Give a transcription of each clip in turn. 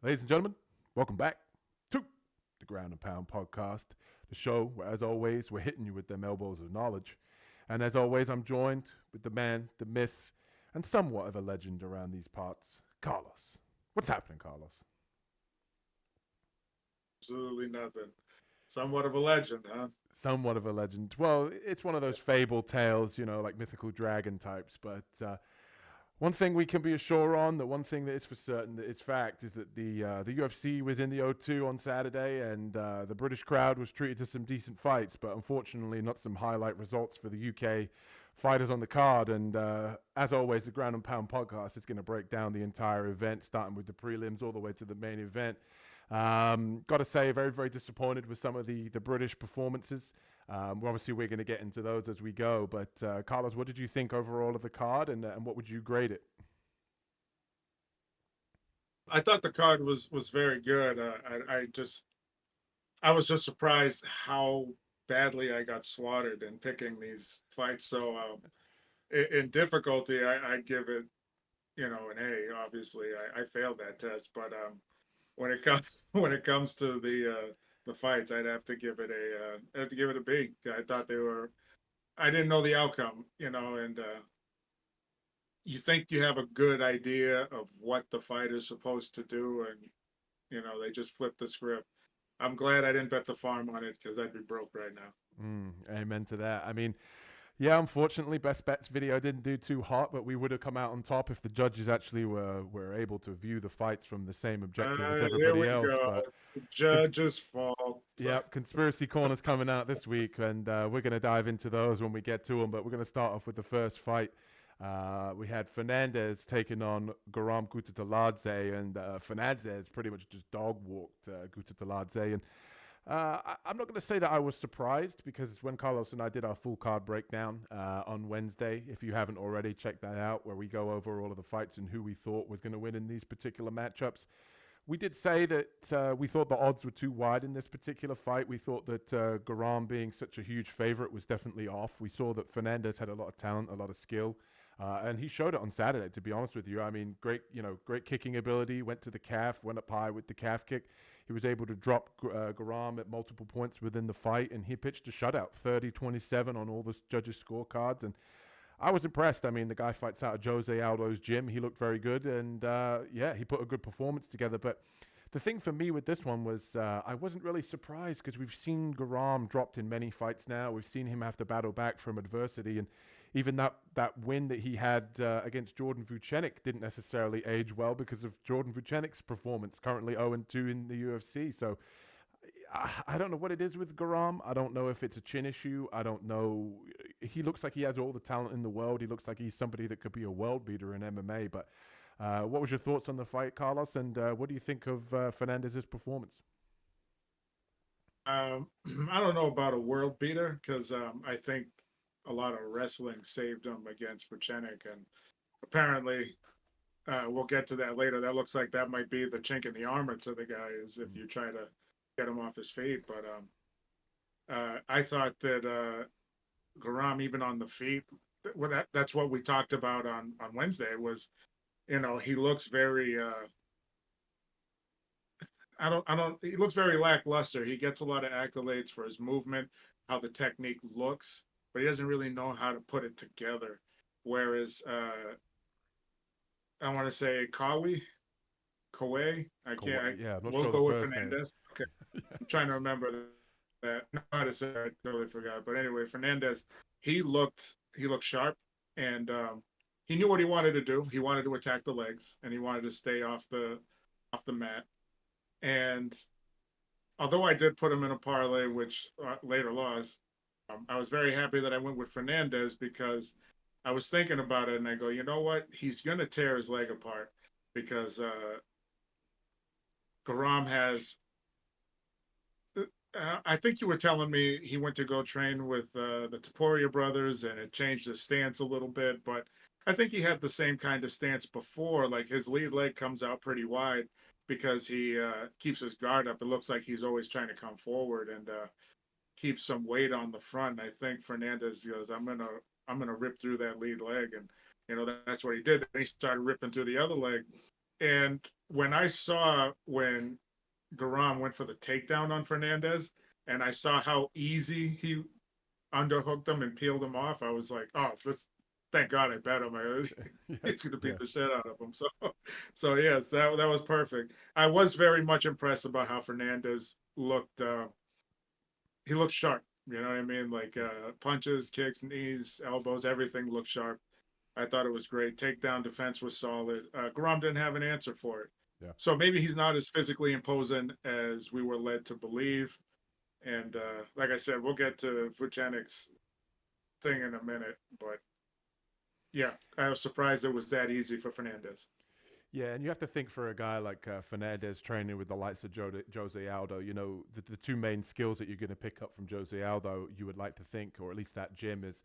Ladies and gentlemen, welcome back to the Ground and Pound podcast, the show where, as always, we're hitting you with them elbows of knowledge. And as always, I'm joined with the man, the myth, and somewhat of a legend around these parts, Carlos. What's happening, Carlos? Absolutely nothing. Somewhat of a legend, huh? Somewhat of a legend. Well, it's one of those fable tales, like mythical dragon types, but one thing we can be sure on, the one thing that is for certain, that is fact, is that the UFC was in the O2 on Saturday, and the British crowd was treated to some decent fights, but unfortunately not some highlight results for the UK fighters on the card. And as always, the Ground and Pound podcast is going to break down the entire event, starting with the prelims all the way to the main event. Got to say, very, very disappointed with some of the British performances. Obviously, we're going to get into those as we go. But Carlos, what did you think overall of the card, and what would you grade it? I thought the card was very good. I was just surprised how badly I got slaughtered in picking these fights. So in difficulty, I give it an A. Obviously, I failed that test, but when it comes when it comes to the fights, I'd have to give it I have to give it a B. I thought they were. I didn't know the outcome, and you think you have a good idea of what the fighter's supposed to do, and they just flip the script. I'm glad I didn't bet the farm on it because I'd be broke right now. Amen to that. I mean, yeah, unfortunately, Best Bets video didn't do too hot, but we would have come out on top if the judges actually were able to view the fights from the same objective as Here everybody we else. go. But It's the cons- judge's fault. yeah, conspiracy corners coming out this week, and we're going to dive into those when we get to them. But we're going to start off with the first fight. We had Fernandes taking on Garam Kutateladze, and Fernandes pretty much just dog walked Kutateladze. And I'm not going to say that I was surprised, because when Carlos and I did our full card breakdown on Wednesday, if you haven't already, check that out, where we go over all of the fights and who we thought was going to win in these particular matchups. We did say that we thought the odds were too wide in this particular fight. We thought that Garam being such a huge favorite was definitely off. We saw that Fernandez had a lot of talent, a lot of skill, and he showed it on Saturday. To be honest with you, I mean, great kicking ability. Went to the calf, went up high with the calf kick. He was able to drop Garam at multiple points within the fight, and he pitched a shutout, 30-27 on all the judges' scorecards. And I was impressed. I mean, the guy fights out of Jose Aldo's gym. He looked very good, and yeah, he put a good performance together. But the thing for me with this one was I wasn't really surprised, because we've seen Garam dropped in many fights now. We've seen him have to battle back from adversity, and even that win that he had against Jordan Vucenic didn't necessarily age well because of Jordan Vucenic's performance, currently 0-2 in the UFC. So I don't know what it is with Garam. I don't know if it's a chin issue. I don't know. He looks like he has all the talent in the world. He looks like he's somebody that could be a world beater in MMA. But what was your thoughts on the fight, Carlos? And what do you think of Fernandez's performance? Um, I don't know about a world beater because I think a lot of wrestling saved him against Vucenic, and apparently we'll get to that later. That looks like that might be the chink in the armor to the guy is if you try to get him off his feet. But I thought that Garam, even on the feet, well, that's what we talked about on Wednesday. Was he looks very I don't he looks very lackluster. He gets a lot of accolades for his movement, how the technique looks, but he doesn't really know how to put it together. Whereas I want to say Kauê, I can't. Yeah, I'm not We'll sure the go with first name. Fernandez. Okay, I'm trying to remember that. I know how to say it, I totally forgot. But anyway, Fernandez, he looked sharp, and he knew what he wanted to do. He wanted to attack the legs, and he wanted to stay off the mat. And although I did put him in a parlay, which later lost, I was very happy that I went with Fernandez because I was thinking about it and I go, you know what? He's going to tear his leg apart because Garam has. I think you were telling me he went to go train with the Taporia brothers and it changed his stance a little bit, but I think he had the same kind of stance before. Like his lead leg comes out pretty wide because he keeps his guard up. It looks like he's always trying to come forward and keep some weight on the front. I think Fernandez goes, I'm gonna rip through that lead leg, and that's what he did. Then he started ripping through the other leg, And when I saw when Garam went for the takedown on Fernandes, and I saw how easy he underhooked him and peeled him off, I was like, oh, this. Thank God I bet him. Yeah, He's going to yeah, beat the shit out of him. So yes, that was perfect. I was very much impressed about how Fernandez looked. He looked sharp. You know what I mean? Like punches, kicks, knees, elbows, everything looked sharp. I thought it was great. Takedown defense was solid. Garam didn't have an answer for it. yeah. So maybe he's not as physically imposing as we were led to believe. And like I said, we'll get to Vucenic's thing in a minute. But yeah, I was surprised it was that easy for Fernandez. Yeah, and you have to think for a guy like Fernandez training with the likes of Jose Aldo, you know, the two main skills that you're going to pick up from Jose Aldo, you would like to think, or at least that gym, is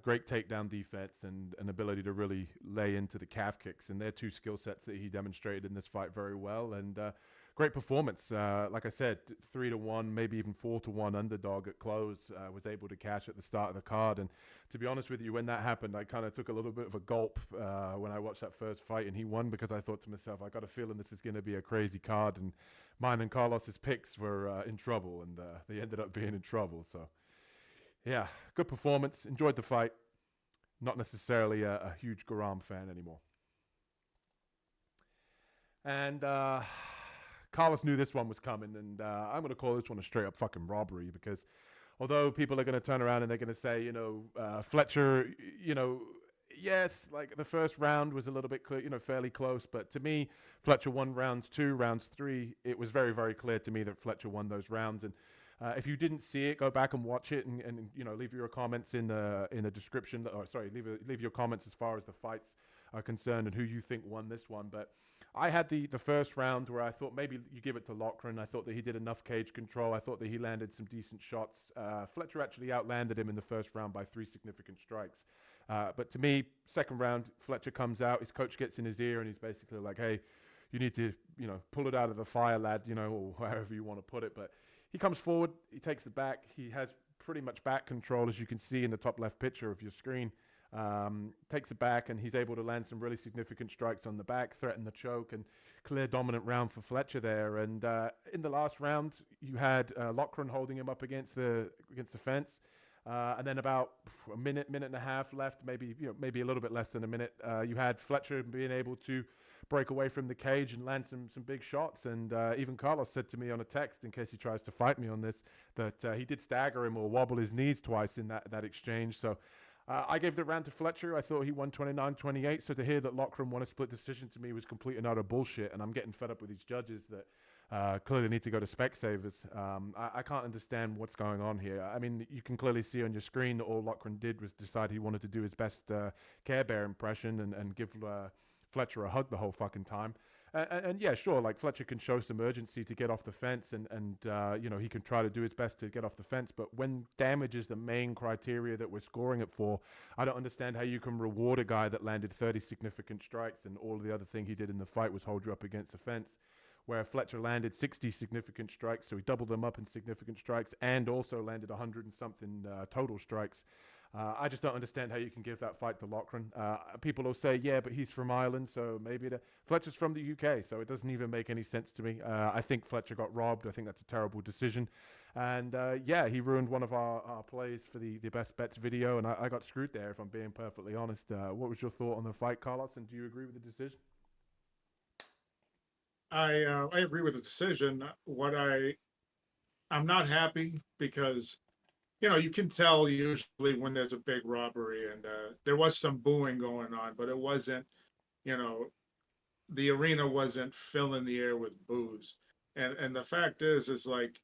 great takedown defense and an ability to really lay into the calf kicks. And they're two skill sets that he demonstrated in this fight very well. And great performance. Like I said, 3-1, maybe even 4-1 underdog at close. Was able to cash at the start of the card. And to be honest with you, when that happened, I kind of took a little bit of a gulp when I watched that first fight and he won, because I thought to myself, I got a feeling this is going to be a crazy card. And mine and Carlos's picks were in trouble, and they ended up being in trouble. So, yeah, good performance. Enjoyed the fight. Not necessarily a huge Garam fan anymore. And Carlos knew this one was coming, and I'm going to call this one a straight up fucking robbery, because although people are going to turn around and they're going to say, Fletcher, yes, like the first round was a little bit clear, fairly close, but to me, Fletcher won rounds 2, rounds 3. It was very, very clear to me that Fletcher won those rounds. And if you didn't see it, go back and watch it, and leave your comments in the description. Or sorry, leave your comments as far as the fights are concerned and who you think won this one. But I had the first round where I thought maybe you give it to Loughran. I thought that he did enough cage control. I thought that he landed some decent shots. Fletcher actually outlanded him in the first round by 3 significant strikes. But to me, second round, Fletcher comes out. His coach gets in his ear and he's basically like, hey, you need to, pull it out of the fire, lad, or however you want to put it. But he comes forward. He takes the back. He has pretty much back control, as you can see in the top left picture of your screen. Takes it back, and he's able to land some really significant strikes on the back, threaten the choke, and clear dominant round for Fletcher there. And in the last round, you had Loughran holding him up against the fence. And then about a minute and a half left, maybe a little bit less than a minute. You had Fletcher being able to break away from the cage and land some big shots. And even Carlos said to me on a text, in case he tries to fight me on this, that he did stagger him or wobble his knees twice in that exchange. So I gave the round to Fletcher. I thought he won 29-28. So to hear that Loughran won a split decision to me was complete and utter bullshit. And I'm getting fed up with these judges that clearly need to go to Specsavers. I can't understand what's going on here. I mean, you can clearly see on your screen that all Loughran did was decide he wanted to do his best Care Bear impression and give Fletcher a hug the whole fucking time. And yeah, sure, like Fletcher can show some urgency to get off the fence and he can try to do his best to get off the fence. But when damage is the main criteria that we're scoring it for, I don't understand how you can reward a guy that landed 30 significant strikes and all the other thing he did in the fight was hold you up against the fence, where Fletcher landed 60 significant strikes, so he doubled them up in significant strikes and also landed 100 and something total strikes. I just don't understand how you can give that fight to Loughran. People will say, yeah, but he's from Ireland, so maybe Fletcher's from the UK, so it doesn't even make any sense to me. I think Fletcher got robbed. I think that's a terrible decision. And yeah, he ruined one of our plays for the best bets video, and I got screwed there, if I'm being perfectly honest. What was your thought on the fight, Carlos, and do you agree with the decision? I agree with the decision. I'm not happy because you can tell usually when there's a big robbery, and there was some booing going on, but it wasn't, you know, the arena wasn't filling the air with boos. And the fact is like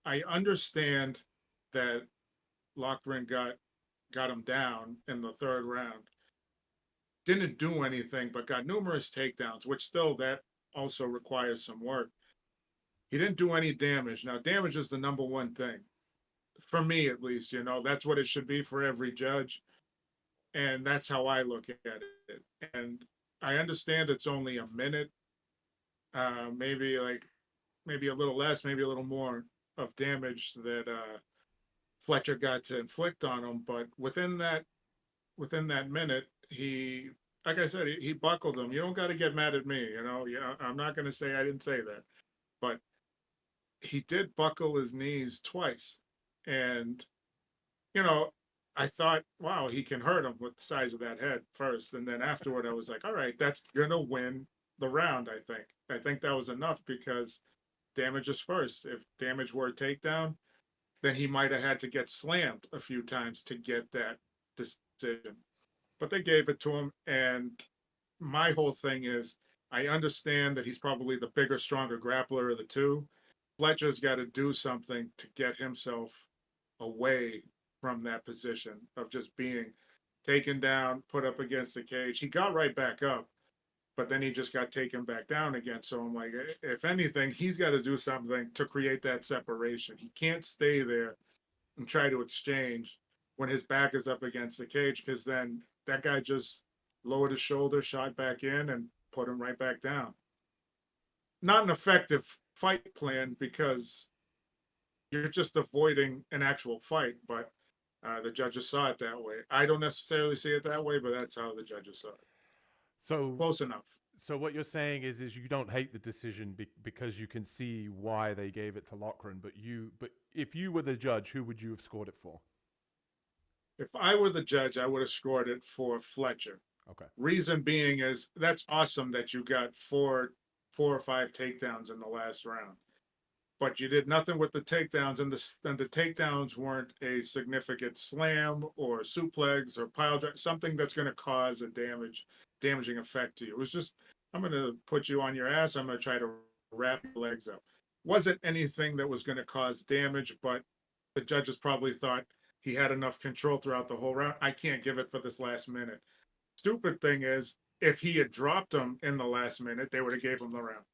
I understand that Loughran got him down in the third round, didn't do anything, but got numerous takedowns, which still that also requires some work. He didn't do any damage. Now, damage is the number one thing for me, at least. That's what it should be for every judge, and that's how I look at it. And I understand it's only a minute, maybe a little less, maybe a little more of damage that Fletcher got to inflict on him, but within that minute, he like I said, he buckled him. You don't got to get mad at me. Yeah, I'm not going to say I didn't say that, but he did buckle his knees twice, and you know, I thought, wow, he can hurt him with the size of that head first, and then afterward, I was like, all right, that's gonna win the round. I think that was enough because damage is first. If damage were a takedown, then he might have had to get slammed a few times to get that decision. But they gave it to him, and my whole thing is, I understand that he's probably the bigger, stronger grappler of the two. Fletcher's got to do something to get himself away from that position of just being taken down, put up against the cage. He got right back up, but then he just got taken back down again. So I'm like, if anything, he's got to do something to create that separation. He can't stay there and try to exchange when his back is up against the cage, because then that guy just lowered his shoulder, shot back in, and put him right back down. Not an effective fight plan because you're just avoiding an actual fight, but the judges saw it that way. I don't necessarily see it that way, but that's how the judges saw it. So Close enough. So what you're saying is you don't hate the decision because you can see why they gave it to Loughran, but if you were the judge, who would you have scored it for? If I were the judge, I would have scored it for Fletcher. Okay. Reason being is that's awesome that you got four or five takedowns in the last round, but you did nothing with the takedowns, and the takedowns weren't a significant slam or suplex or pile drive, something that's going to cause a damaging effect to you. It was just, I'm going to put you on your ass. I'm going to try to wrap your legs up. Wasn't anything that was going to cause damage, but the judges probably thought he had enough control throughout the whole round. I can't give it for this last minute. Stupid thing is, if he had dropped him in the last minute, they would have gave him the round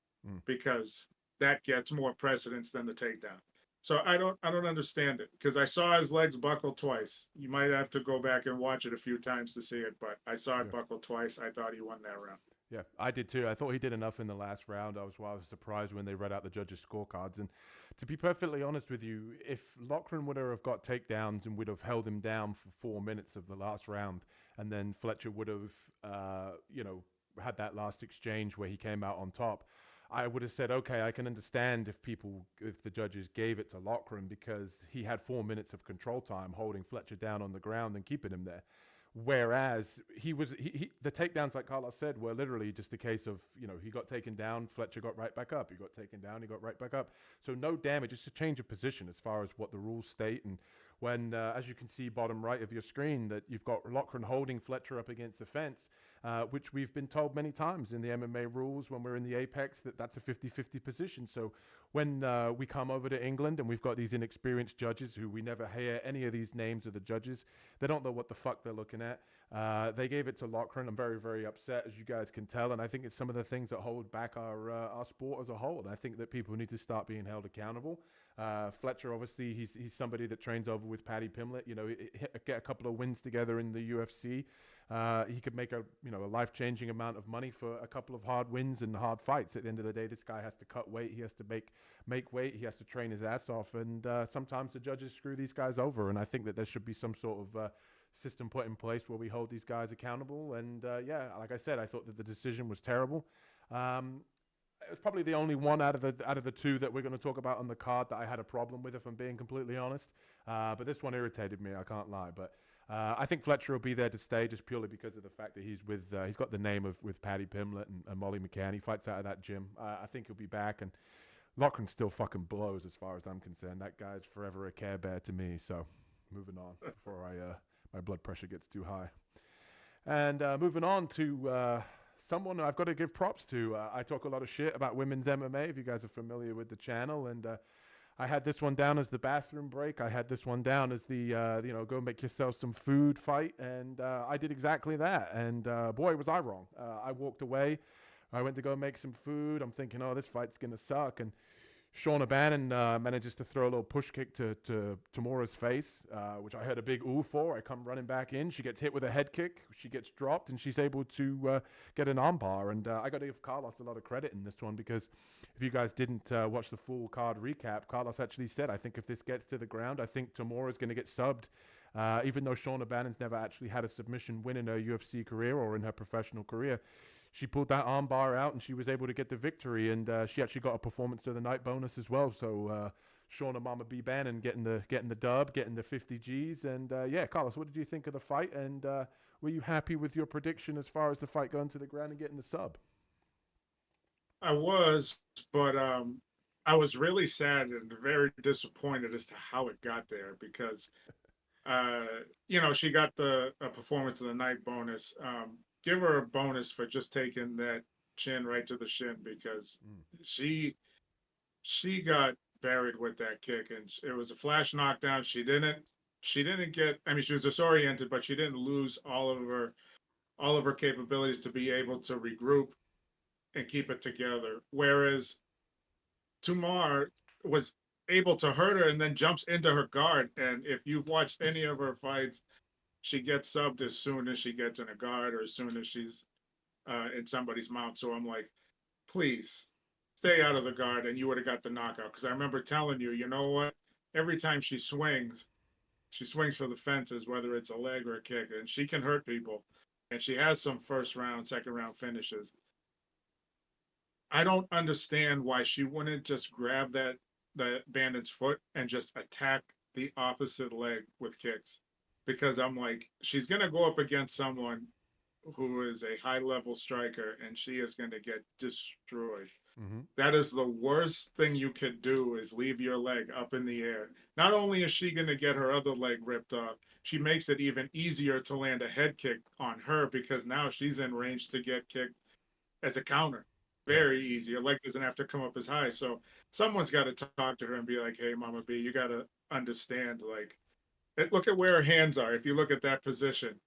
because that gets more precedence than the takedown. So I don't understand it because I saw his legs buckle twice. You might have to go back and watch it a few times to see it, but I saw it buckle twice. I thought he won that round. Yeah, I did too. I thought he did enough in the last round. I was surprised when they read out the judges' scorecards. And to be perfectly honest with you, if Loughran would have got takedowns and would have held him down for 4 minutes of the last round, and then Fletcher would have, had that last exchange where he came out on top, I would have said, okay, I can understand if the judges gave it to Loughran because he had 4 minutes of control time holding Fletcher down on the ground and keeping him there. Whereas the takedowns, like Carlos said, were literally just a case of, he got taken down, Fletcher got right back up. He got taken down, he got right back up. So no damage, it's a change of position as far as what the rules state. And when, as you can see bottom right of your screen, that you've got Loughran holding Fletcher up against the fence, which we've been told many times in the MMA rules when we're in the Apex that's a 50-50 position. So when we come over to England and we've got these inexperienced judges who we never hear any of these names of the judges, they don't know what the fuck they're looking at. They gave it to Loughran. I'm very, very upset, as you guys can tell, and I think it's some of the things that hold back our sport as a whole. And I think that people need to start being held accountable. Fletcher, obviously, he's somebody that trains over with Paddy Pimblett. Get a couple of wins together in the UFC. He could make a life-changing amount of money for a couple of hard wins and hard fights. At the end of the day, this guy has to cut weight. He has to make weight. He has to train his ass off. And sometimes the judges screw these guys over. And I think that there should be some sort of system put in place where we hold these guys accountable. And like I said, I thought that the decision was terrible. It was probably the only one out of the two that we're going to talk about on the card that I had a problem with, if I'm being completely honest. But this one irritated me, I can't lie. But I think Fletcher will be there to stay just purely because of the fact that he's got the name with Paddy Pimblett and Molly McCann. He fights out of that gym. I think he'll be back. And Loughran still fucking blows as far as I'm concerned. That guy's forever a Care Bear to me. So moving on before my blood pressure gets too high. And moving on to someone I've got to give props to. I talk a lot of shit about women's MMA, if you guys are familiar with the channel. And I had this one down as the bathroom break. I had this one down as the, go make yourself some food fight. And I did exactly that. And boy, was I wrong. I walked away. I went to go make some food. I'm thinking, oh, this fight's going to suck. And Shauna Bannon manages to throw a little push kick to Tamura's face, which I heard a big ooh for. I come running back in. She gets hit with a head kick. She gets dropped, and she's able to get an armbar. And I got to give Carlos a lot of credit in this one, because if you guys didn't watch the full card recap, Carlos actually said, I think if this gets to the ground, I think Tamura's going to get subbed. Even though Shauna Bannon's never actually had a submission win in her UFC career or in her professional career, she pulled that armbar out and she was able to get the victory, and she actually got a performance of the night bonus as well. So Shauna Mama B Bannon getting the dub, getting the 50 Gs, and yeah, Carlos, what did you think of the fight? And were you happy with your prediction as far as the fight going to the ground and getting the sub? I was, but I was really sad and very disappointed as to how it got there because, she got the performance of the night bonus. Give her a bonus for just taking that chin right to the shin, because she got buried with that kick, and it was a flash knockdown. She didn't get. I mean, she was disoriented, but she didn't lose all of her capabilities to be able to regroup and keep it together. Whereas Tomar was able to hurt her and then jumps into her guard. And if you've watched any of her fights, she gets subbed as soon as she gets in a guard or as soon as she's in somebody's mount. So I'm like, please stay out of the guard, and you would have got the knockout. Because I remember telling you, you know what? Every time she swings for the fences, whether it's a leg or a kick, and she can hurt people. And she has some first round, second round finishes. I don't understand why she wouldn't just grab that bandit's foot and just attack the opposite leg with kicks. Because I'm like, she's gonna go up against someone who is a high level striker, and she is gonna get destroyed. Mm-hmm. That is the worst thing you could do, is leave your leg up in the air. Not only is she gonna get her other leg ripped off, she makes it even easier to land a head kick on her, because now she's in range to get kicked as a counter. Very easy. Her leg doesn't have to come up as high. So someone's got to talk to her and be like, hey, Mama B, you got to understand, like, look at where her hands are. If you look at that position,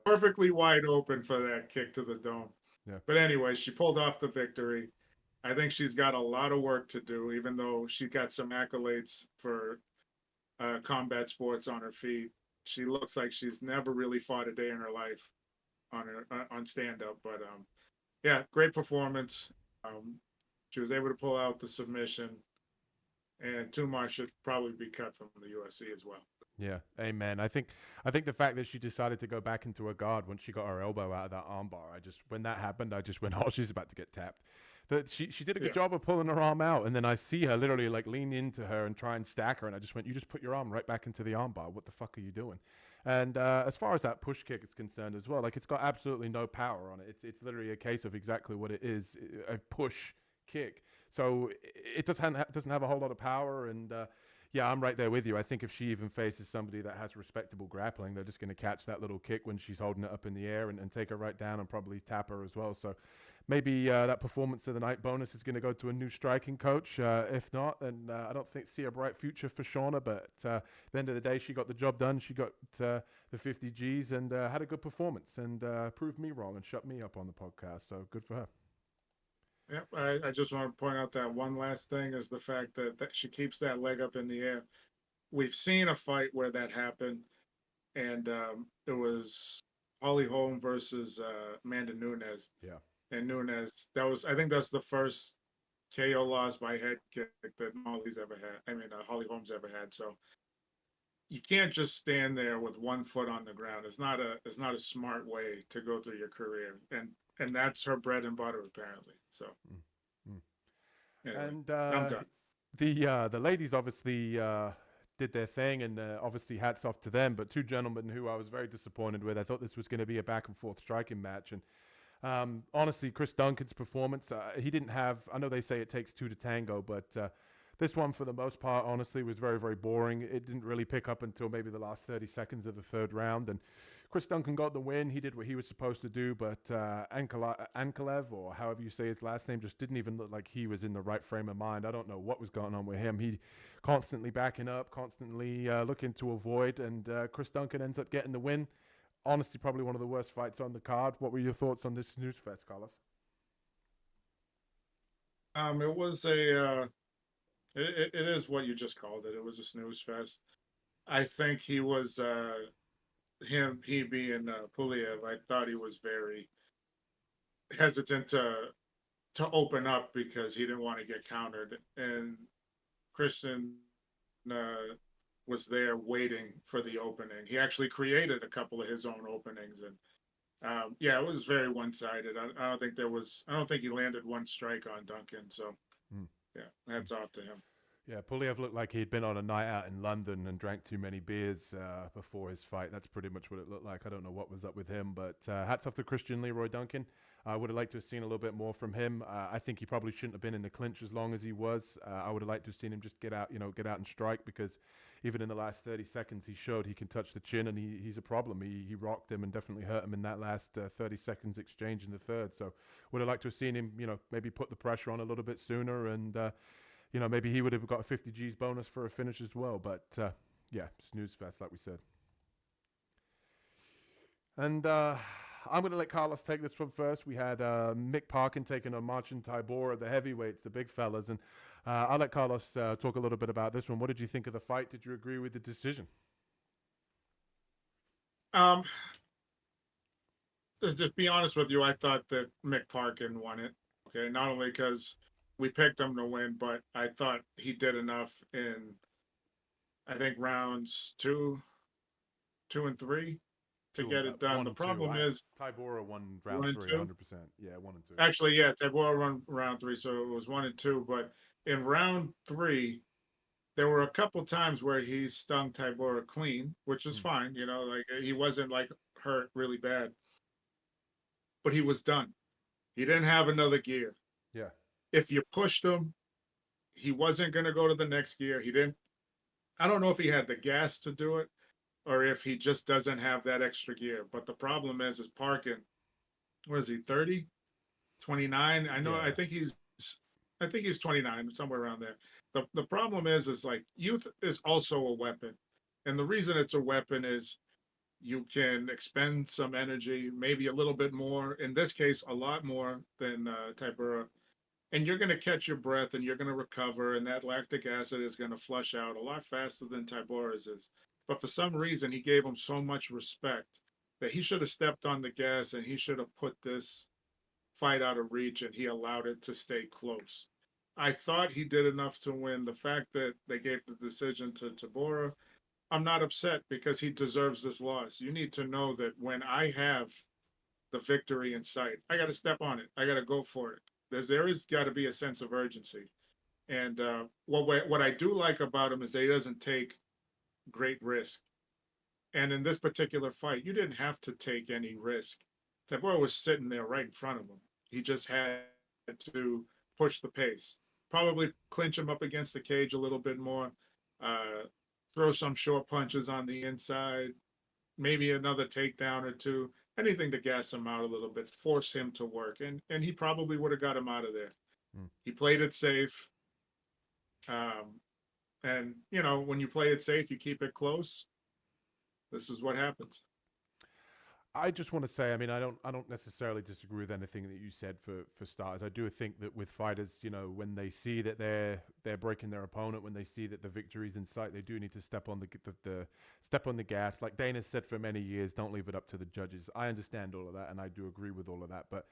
perfectly wide open for that kick to the dome. Yeah. But anyway, she pulled off the victory. I think she's got a lot of work to do, even though she got some accolades for combat sports on her feet. She looks like she's never really fought a day in her life on stand-up. But yeah, great performance. She was able to pull out the submission, and Tomar should probably be cut from the UFC as well. Yeah, amen. I think the fact that she decided to go back into a guard once she got her elbow out of that armbar, when that happened, I just went, oh, she's about to get tapped. That she did a good job of pulling her arm out, and then I see her literally like lean into her and try and stack her, and I just went, you just put your arm right back into the armbar. What the fuck are you doing? And as far as that push kick is concerned as well, like, it's got absolutely no power on it. It's literally a case of exactly what it is, a push kick. So it doesn't have a whole lot of power. And yeah, I'm right there with you. I think if she even faces somebody that has respectable grappling, they're just going to catch that little kick when she's holding it up in the air and take her right down and probably tap her as well. So maybe that performance of the night bonus is going to go to a new striking coach. If not, then I don't see a bright future for Shauna. But at the end of the day, she got the job done. She got the 50 Gs and had a good performance, and proved me wrong and shut me up on the podcast. So good for her. Yep, I just want to point out that one last thing is the fact that she keeps that leg up in the air. We've seen a fight where that happened, and it was Holly Holm versus Amanda Nunes. Yeah. And Nunes, I think that's the first KO loss by head kick that Holly Holm's ever had. So you can't just stand there with one foot on the ground. It's not a smart way to go through your career. And that's her bread and butter, apparently. So, anyway, and I'm done. The ladies obviously did their thing, and obviously hats off to them. But two gentlemen who I was very disappointed with. I thought this was going to be a back and forth striking match, and honestly, Chris Duncan's performance, he didn't have. I know they say it takes two to tango, but this one, for the most part, honestly, was very, very boring. It didn't really pick up until maybe the last 30 seconds of the third round. And Chris Duncan got the win. He did what he was supposed to do, but Ankalaev, or however you say his last name, just didn't even look like he was in the right frame of mind. I don't know what was going on with him. He constantly backing up, constantly looking to avoid, and Chris Duncan ends up getting the win. Honestly, probably one of the worst fights on the card. What were your thoughts on this snooze fest, Carlos? It was It is what you just called it. It was a snooze fest. I think he was he being Pulyaev. I thought he was very hesitant to open up because he didn't want to get countered, and Christian uh, was there waiting for the opening. He actually created a couple of his own openings, and yeah, it was very one sided. I don't think there was. I don't think he landed one strike on Duncan. So Mm. yeah, hats off to him. Yeah, Pulyaev looked like he'd been on a night out in London and drank too many beers before his fight. That's pretty much what it looked like. I don't know what was up with him, but hats off to Christian Leroy Duncan. I would have liked to have seen a little bit more from him. I think he probably shouldn't have been in the clinch as long as he was. I would have liked to have seen him just get out and strike, because even in the last 30 seconds, he showed he can touch the chin, and he's a problem. He rocked him and definitely hurt him in that last 30 seconds exchange in the third. So would have liked to have seen him, maybe put the pressure on a little bit sooner, and maybe he would have got a 50 G's bonus for a finish as well. But yeah, snooze fest, like we said. And I'm going to let Carlos take this one first. We had Mick Parkin taking on Marcin Tybura, the heavyweights, the big fellas. And I'll let Carlos talk a little bit about this one. What did you think of the fight? Did you agree with the decision? Just be honest with you, I thought that Mick Parkin won it. Okay, not only because we picked him to win, but I thought he did enough in, I think, rounds two and three to get it done. The problem is Tybura won round 1 and 3, 2. 100%. Yeah, 1 and 2. Actually, yeah, Tybura won round 3, so it was 1 and 2. But in round 3, there were a couple times where he stung Tybura clean, which is fine. Like he wasn't like hurt really bad, but he was done. He didn't have another gear. Yeah. If you pushed him, he wasn't going to go to the next gear. He didn't. I don't know if he had the gas to do it or if he just doesn't have that extra gear. But the problem is Parkin, what is he, 30, 29? I know, Yeah. I think he's 29, somewhere around there. The problem is like youth is also a weapon. And the reason it's a weapon is you can expend some energy, maybe a little bit more. In this case, a lot more than Tybura. And you're going to catch your breath and you're going to recover, and that lactic acid is going to flush out a lot faster than Tybura's is. But for some reason, he gave him so much respect that he should have stepped on the gas and he should have put this fight out of reach, and he allowed it to stay close. I thought he did enough to win. The fact that they gave the decision to Tybura, I'm not upset because he deserves this loss. You need to know that when I have the victory in sight, I got to step on it. I got to go for it. There is got to be a sense of urgency. And what I do like about him is that he doesn't take great risk. And in this particular fight, you didn't have to take any risk. Tybura was sitting there right in front of him. He just had to push the pace, probably clinch him up against the cage a little bit more, throw some short punches on the inside, maybe another takedown or two, anything to gas him out a little bit, force him to work. And he probably would have got him out of there. He played it safe. And, when you play it safe, you keep it close. This is what happens. I just want to say, I mean, I don't necessarily disagree with anything that you said for starters. I do think that with fighters, when they see that they're breaking their opponent, when they see that the victory's in sight, they do need to step on the step on the gas. Like Dana said for many years, don't leave it up to the judges. I understand all of that, and I do agree with all of that. But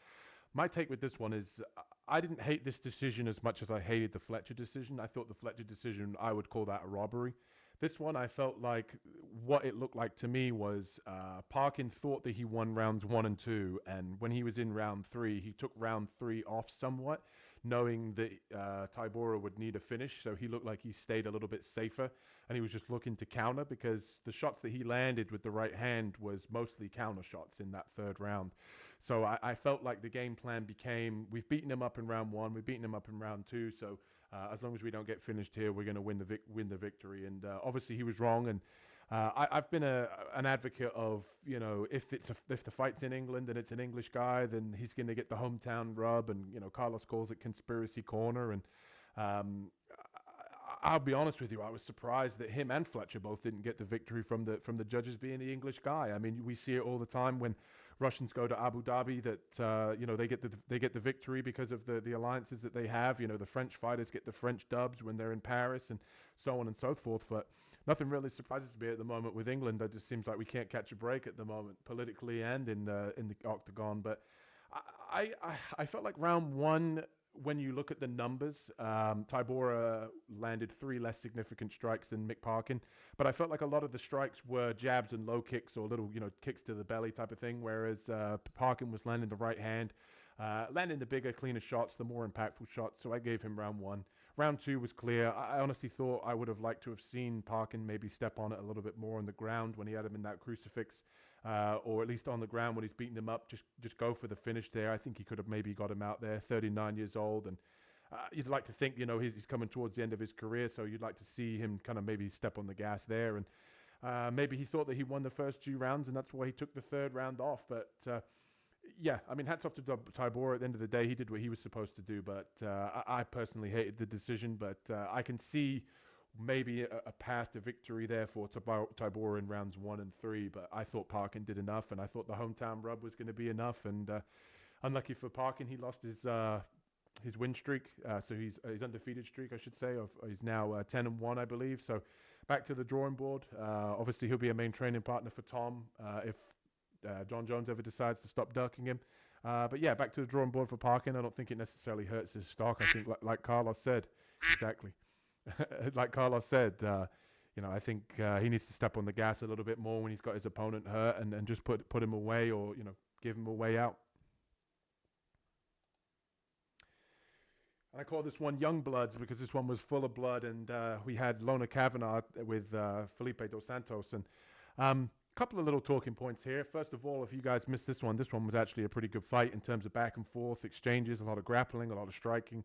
my take with this one is I didn't hate this decision as much as I hated the Fletcher decision. I thought the Fletcher decision, I would call that a robbery. This one, I felt like what it looked like to me was Parkin thought that he won rounds 1 and 2, and when he was in round 3, he took round 3 off somewhat, knowing that Tybura would need a finish, so he looked like he stayed a little bit safer, and he was just looking to counter because the shots that he landed with the right hand was mostly counter shots in that third round. So I felt like the game plan became, we've beaten him up in round 1, we've beaten him up in round 2, so as long as we don't get finished here, we're going to win the victory. And obviously he was wrong. And I've been an advocate of, if the fight's in England and it's an English guy, then he's going to get the hometown rub. And Carlos calls it conspiracy corner. And I'll be honest with you, I was surprised that him and Fletcher both didn't get the victory from the judges being the English guy. I mean, we see it all the time when Russians go to Abu Dhabi, that they get the victory because of the alliances that they have. The French fighters get the French dubs when they're in Paris, and so on and so forth. But nothing really surprises me at the moment with England. It just seems like we can't catch a break at the moment, politically and in the octagon. But I felt like round one, when you look at the numbers, Tybura landed 3 less significant strikes than Mick Parkin, but I felt like a lot of the strikes were jabs and low kicks or little, kicks to the belly type of thing, whereas Parkin was landing the right hand, landing the bigger, cleaner shots, the more impactful shots, so I gave him round one. Round two was clear. I honestly thought I would have liked to have seen Parkin maybe step on it a little bit more on the ground when he had him in that crucifix, or at least on the ground when he's beating him up. Just go for the finish there. I think he could have maybe got him out there. 39 years old, and you'd like to think, he's coming towards the end of his career, so you'd like to see him kind of maybe step on the gas there. And maybe he thought that he won the first 2 rounds, and that's why he took the 3rd round off. But yeah, I mean, hats off to Tybura. At the end of the day, he did what he was supposed to do. But I personally hated the decision. But I can see maybe a path to victory there for Tybura in rounds 1 and 3. But I thought Parkin did enough, and I thought the hometown rub was going to be enough. And unlucky for Parkin, he lost his win streak. So his undefeated streak, I should say. He's now 10-1, I believe. So back to the drawing board. Obviously, he'll be a main training partner for Tom if John Jones ever decides to stop ducking him. But yeah, back to the drawing board for Parkin. I don't think it necessarily hurts his stock. I think, like Carlos said, exactly. Like Carlos said, I think he needs to step on the gas a little bit more when he's got his opponent hurt, and just put him away, or give him a way out. And I call this one Young Bloods because this one was full of blood, and we had Loughran Kavanagh with Felipe dos Santos, and couple of little talking points here. First of all, if you guys missed this one was actually a pretty good fight in terms of back and forth exchanges, a lot of grappling, a lot of striking.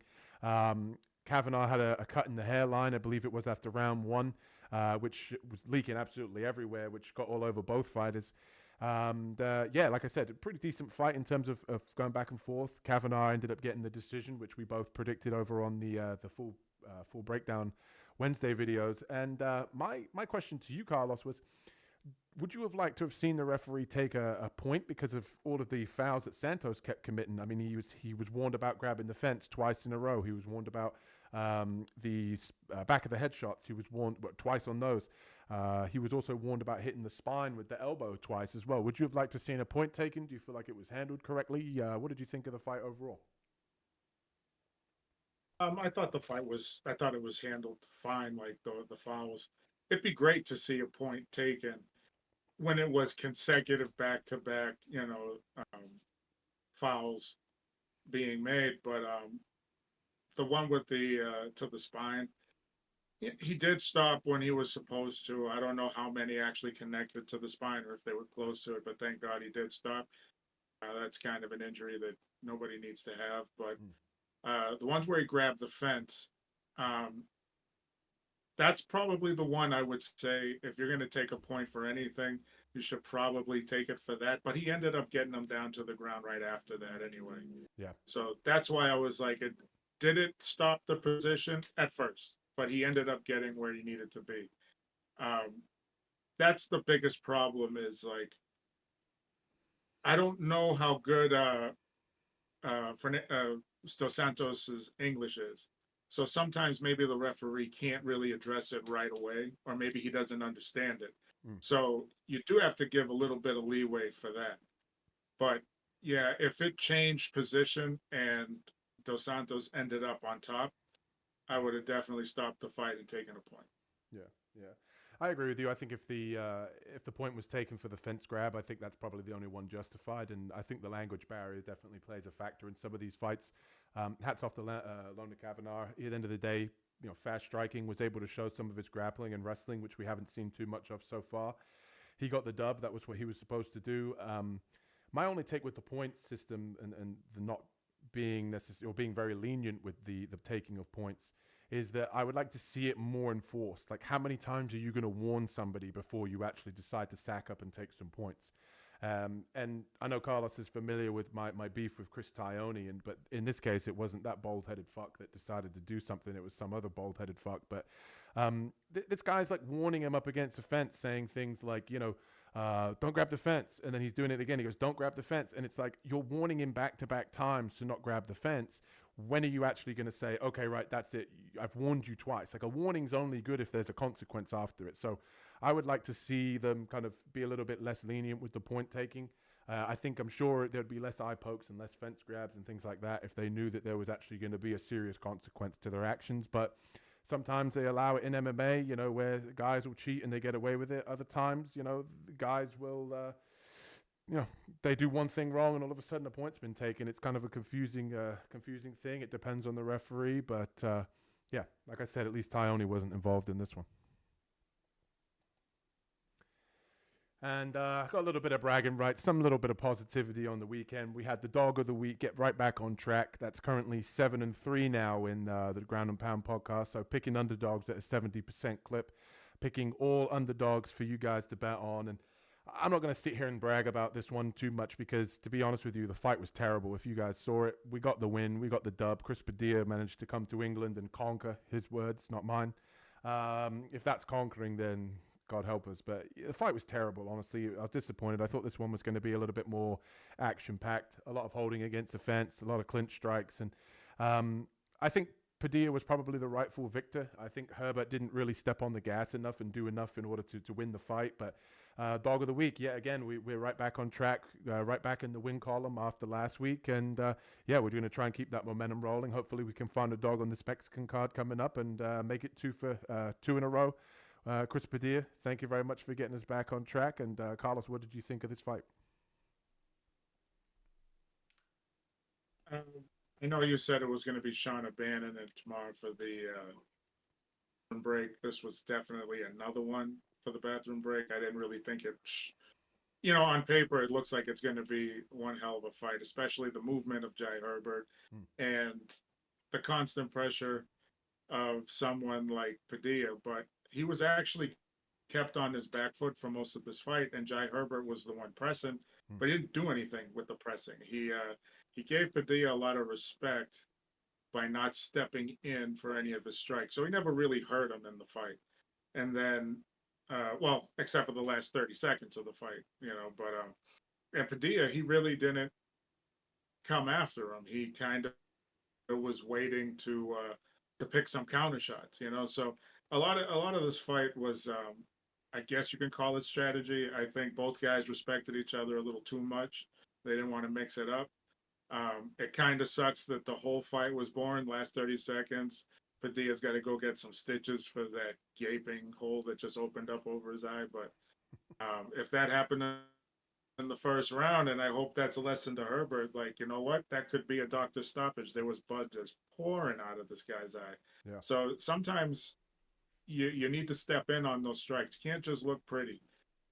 Kavanagh had a cut in the hairline, I believe it was after round 1, which was leaking absolutely everywhere, which got all over both fighters. Yeah, like I said, a pretty decent fight in terms of going back and forth. Kavanagh ended up getting the decision, which we both predicted over on the full breakdown Wednesday videos. And my question to you, Carlos, was, would you have liked to have seen the referee take a point because of all of the fouls that Santos kept committing? I mean, he was warned about grabbing the fence twice in a row. He was warned about the back of the head shots. He was warned twice on those. He was also warned about hitting the spine with the elbow twice as well. Would you have liked to have seen a point taken? Do you feel like it was handled correctly? What did you think of the fight overall? I thought it was handled fine, like the fouls. It'd be great to see a point taken when it was consecutive back-to-back, fouls being made. But the one with the to the spine, he did stop when he was supposed to. I don't know how many actually connected to the spine or if they were close to it, but thank God he did stop. That's kind of an injury that nobody needs to have. But the ones where he grabbed the fence, that's probably the one I would say, if you're going to take a point for anything, you should probably take it for that. But he ended up getting them down to the ground right after that anyway. Yeah. So that's why I was like, it didn't stop the position at first, but he ended up getting where he needed to be. That's the biggest problem, is like, I don't know how good Dos Santos's English is. So sometimes maybe the referee can't really address it right away, or maybe he doesn't understand it. So you do have to give a little bit of leeway for that. But yeah, if it changed position and Dos Santos ended up on top, I would have definitely stopped the fight and taken a point. Yeah. I agree with you. I think if the point was taken for the fence grab, I think that's probably the only one justified. And I think the language barrier definitely plays a factor in some of these fights. Hats off to Loughran Kavanagh. At the end of the day, fast striking, was able to show some of his grappling and wrestling, which we haven't seen too much of so far. He got the dub. That was what he was supposed to do. My only take with the point system and the not being necessary, or being very lenient with the taking of points, is that I would like to see it more enforced. Like, how many times are you going to warn somebody before you actually decide to sack up and take some points? And I know Carlos is familiar with my beef with Chris Taioni, but in this case, it wasn't that bald-headed fuck that decided to do something. It was some other bald-headed fuck. But this guy's like warning him up against the fence, saying things like, don't grab the fence. And then he's doing it again. He goes, don't grab the fence. And it's like, you're warning him back-to-back times to not grab the fence. When are you actually going to say, okay, right, that's it. I've warned you twice. Like, a warning's only good if there's a consequence after it. So I would like to see them kind of be a little bit less lenient with the point taking. I'm sure there'd be less eye pokes and less fence grabs and things like that if they knew that there was actually going to be a serious consequence to their actions. But sometimes they allow it in MMA, where guys will cheat and they get away with it. Other times, the guys will, they do one thing wrong and all of a sudden a point's been taken. It's kind of a confusing thing. It depends on the referee. But, like I said, at least Taioni wasn't involved in this one. And got a little bit of bragging rights, some little bit of positivity on the weekend. We had the dog of the week get right back on track. That's currently 7-3 now in the Ground and Pound podcast. So picking underdogs at a 70% clip, picking all underdogs for you guys to bet on. And I'm not going to sit here and brag about this one too much because, to be honest with you, the fight was terrible. If you guys saw it, we got the win. We got the dub. Chris Padilla managed to come to England and conquer, his words, not mine. If that's conquering, then God help us. But the fight was terrible, honestly. I was disappointed. I thought this one was going to be a little bit more action-packed, a lot of holding against the fence, a lot of clinch strikes. And I think Padilla was probably the rightful victor. I think Herbert didn't really step on the gas enough and do enough in order to win the fight. But dog of the week, yet again, we're right back on track, right back in the win column after last week. And we're going to try and keep that momentum rolling. Hopefully we can find a dog on this Mexican card coming up and make it two in a row. Chris Padilla, thank you very much for getting us back on track. And Carlos, what did you think of this fight? I know you said it was going to be Shauna, Bannon, and Tomar for the break. This was definitely another one for the bathroom break. I didn't really think it, on paper, it looks like it's going to be one hell of a fight, especially the movement of Jai Herbert and the constant pressure of someone like Padilla. But he was actually kept on his back foot for most of this fight, and Jai Herbert was the one pressing, but he didn't do anything with the pressing. He gave Padilla a lot of respect by not stepping in for any of his strikes. So he never really hurt him in the fight. And then, except for the last 30 seconds of the fight, and Padilla, he really didn't come after him. He kind of was waiting to pick some counter shots, so a lot of this fight was, I guess you can call it strategy. I think both guys respected each other a little too much. They didn't want to mix it up. It kind of sucks that the whole fight was boring. Last 30 seconds, Padilla's got to go get some stitches for that gaping hole that just opened up over his eye. But if that happened in the first round, and I hope that's a lesson to Herbert, like, you know what? That could be a doctor stoppage. There was blood just pouring out of this guy's eye. Yeah. So sometimes you need to step in on those strikes. You can't just look pretty.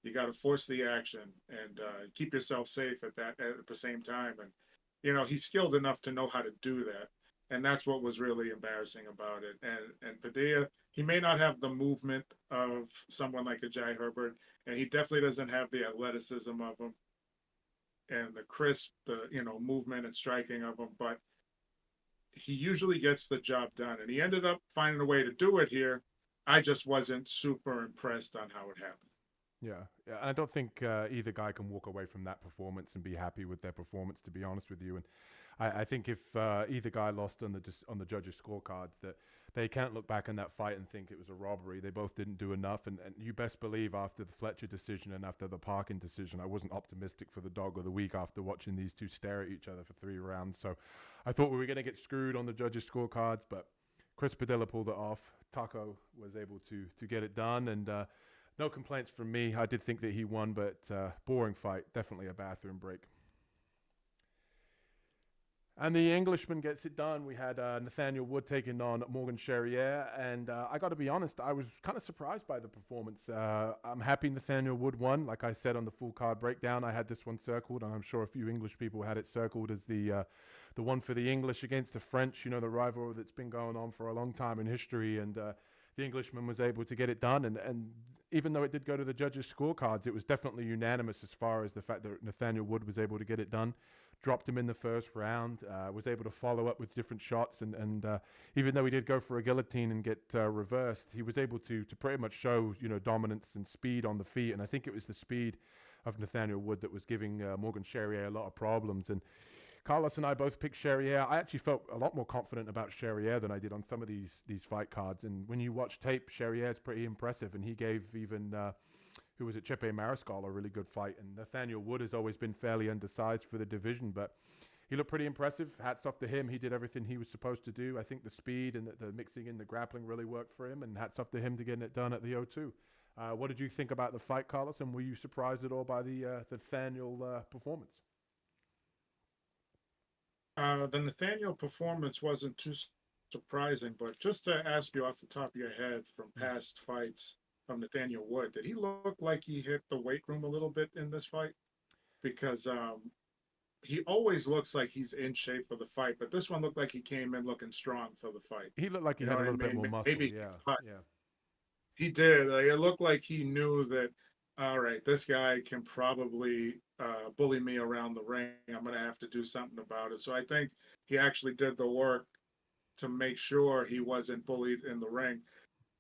You got to force the action and keep yourself safe at the same time. And he's skilled enough to know how to do that, and that's what was really embarrassing about it. And Padilla, he may not have the movement of someone like a Jai Herbert, and he definitely doesn't have the athleticism of him and the crisp, movement and striking of him, but he usually gets the job done, and he ended up finding a way to do it here. I just wasn't super impressed on how it happened. Yeah. I don't think either guy can walk away from that performance and be happy with their performance, to be honest with you. And I think if either guy lost on the judges' scorecards, that they can't look back on that fight and think it was a robbery. They both didn't do enough. And you best believe after the Fletcher decision and after the Parkin decision, I wasn't optimistic for the dog of the week after watching these two stare at each other for 3 rounds. So I thought we were going to get screwed on the judges' scorecards, but Chris Padilla pulled it off. Taco was able to get it done, and no complaints from me. I did think that he won, but boring fight. Definitely a bathroom break. And the Englishman gets it done. We had Nathaniel Wood taking on Morgan Charrière, and I got to be honest, I was kind of surprised by the performance. I'm happy Nathaniel Wood won. Like I said on the full card breakdown, I had this one circled, and I'm sure a few English people had it circled as the one for the English against the French. The rivalry that's been going on for a long time in history, and the Englishman was able to get it done. And even though it did go to the judges' scorecards, it was definitely unanimous as far as the fact that Nathaniel Wood was able to get it done. Dropped him in the first round, was able to follow up with different shots. And even though he did go for a guillotine and get reversed, he was able to pretty much show, dominance and speed on the feet. And I think it was the speed of Nathaniel Wood that was giving Morgan Charrière a lot of problems. And Carlos and I both picked Charrière. I actually felt a lot more confident about Charrière than I did on some of these fight cards. And when you watch tape, Charrière's pretty impressive. And he gave even, who was it, Chepe Mariscal, a really good fight. And Nathaniel Wood has always been fairly undersized for the division, but he looked pretty impressive. Hats off to him. He did everything he was supposed to do. I think the speed and the mixing in the grappling really worked for him. And hats off to him to getting it done at the O2. What did you think about the fight, Carlos? And were you surprised at all by the Nathaniel performance? The Nathaniel performance wasn't too surprising, but just to ask you off the top of your head from past fights of Nathaniel Wood, did he look like he hit the weight room a little bit in this fight? Because he always looks like he's in shape for the fight, but this one looked like he came in looking strong for the fight. He looked like he had a little bit more muscle. Maybe, yeah. He did. It looked like he knew that, all right, this guy can probably bully me around the ring. I'm going to have to do something about it. So I think he actually did the work to make sure he wasn't bullied in the ring.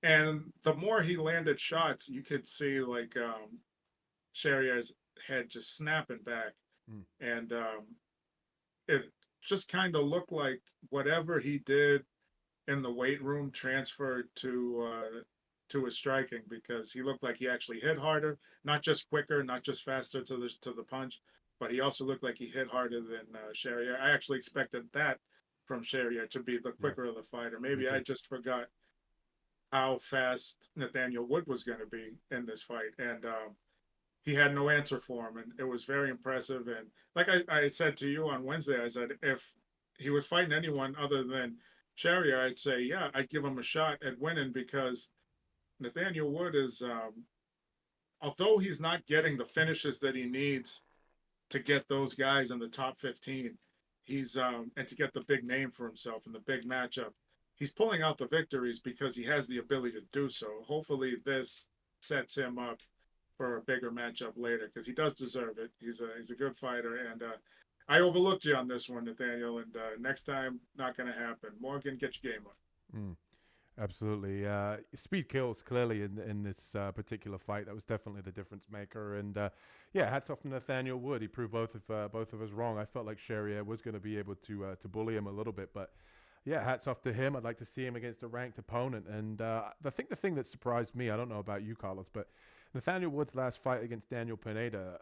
And the more he landed shots, you could see like Charrière's head just snapping back. And it just kind of looked like whatever he did in the weight room transferred to his striking, because he looked like he actually hit harder, not just quicker, not just faster to the punch, but he also looked like he hit harder than Charrière. I actually expected that from Charrière, to be the quicker of the fighter. Maybe I just forgot how fast Nathaniel Wood was going to be in this fight, and he had no answer for him, and it was very impressive. And like I said to you on Wednesday, I said if he was fighting anyone other than Charrière, I'd say, yeah, I'd give him a shot at winning, because Nathaniel Wood is, although he's not getting the finishes that he needs to get those guys in the top 15, he's and to get the big name for himself in the big matchup, he's pulling out the victories because he has the ability to do so. Hopefully this sets him up for a bigger matchup later, because he does deserve it. He's a good fighter, and I overlooked you on this one, Nathaniel, and next time, not going to happen. Morgan, get your game on. Absolutely. Speed kills clearly in this particular fight. That was definitely the difference maker. And hats off to Nathaniel Wood. He proved both of us wrong. I felt like Charrière was going to be able to bully him a little bit, but yeah, hats off to him. I'd like to see him against a ranked opponent. And I think the thing that surprised me, I don't know about you, Carlos, but Nathaniel Wood's last fight against Daniel Pineda,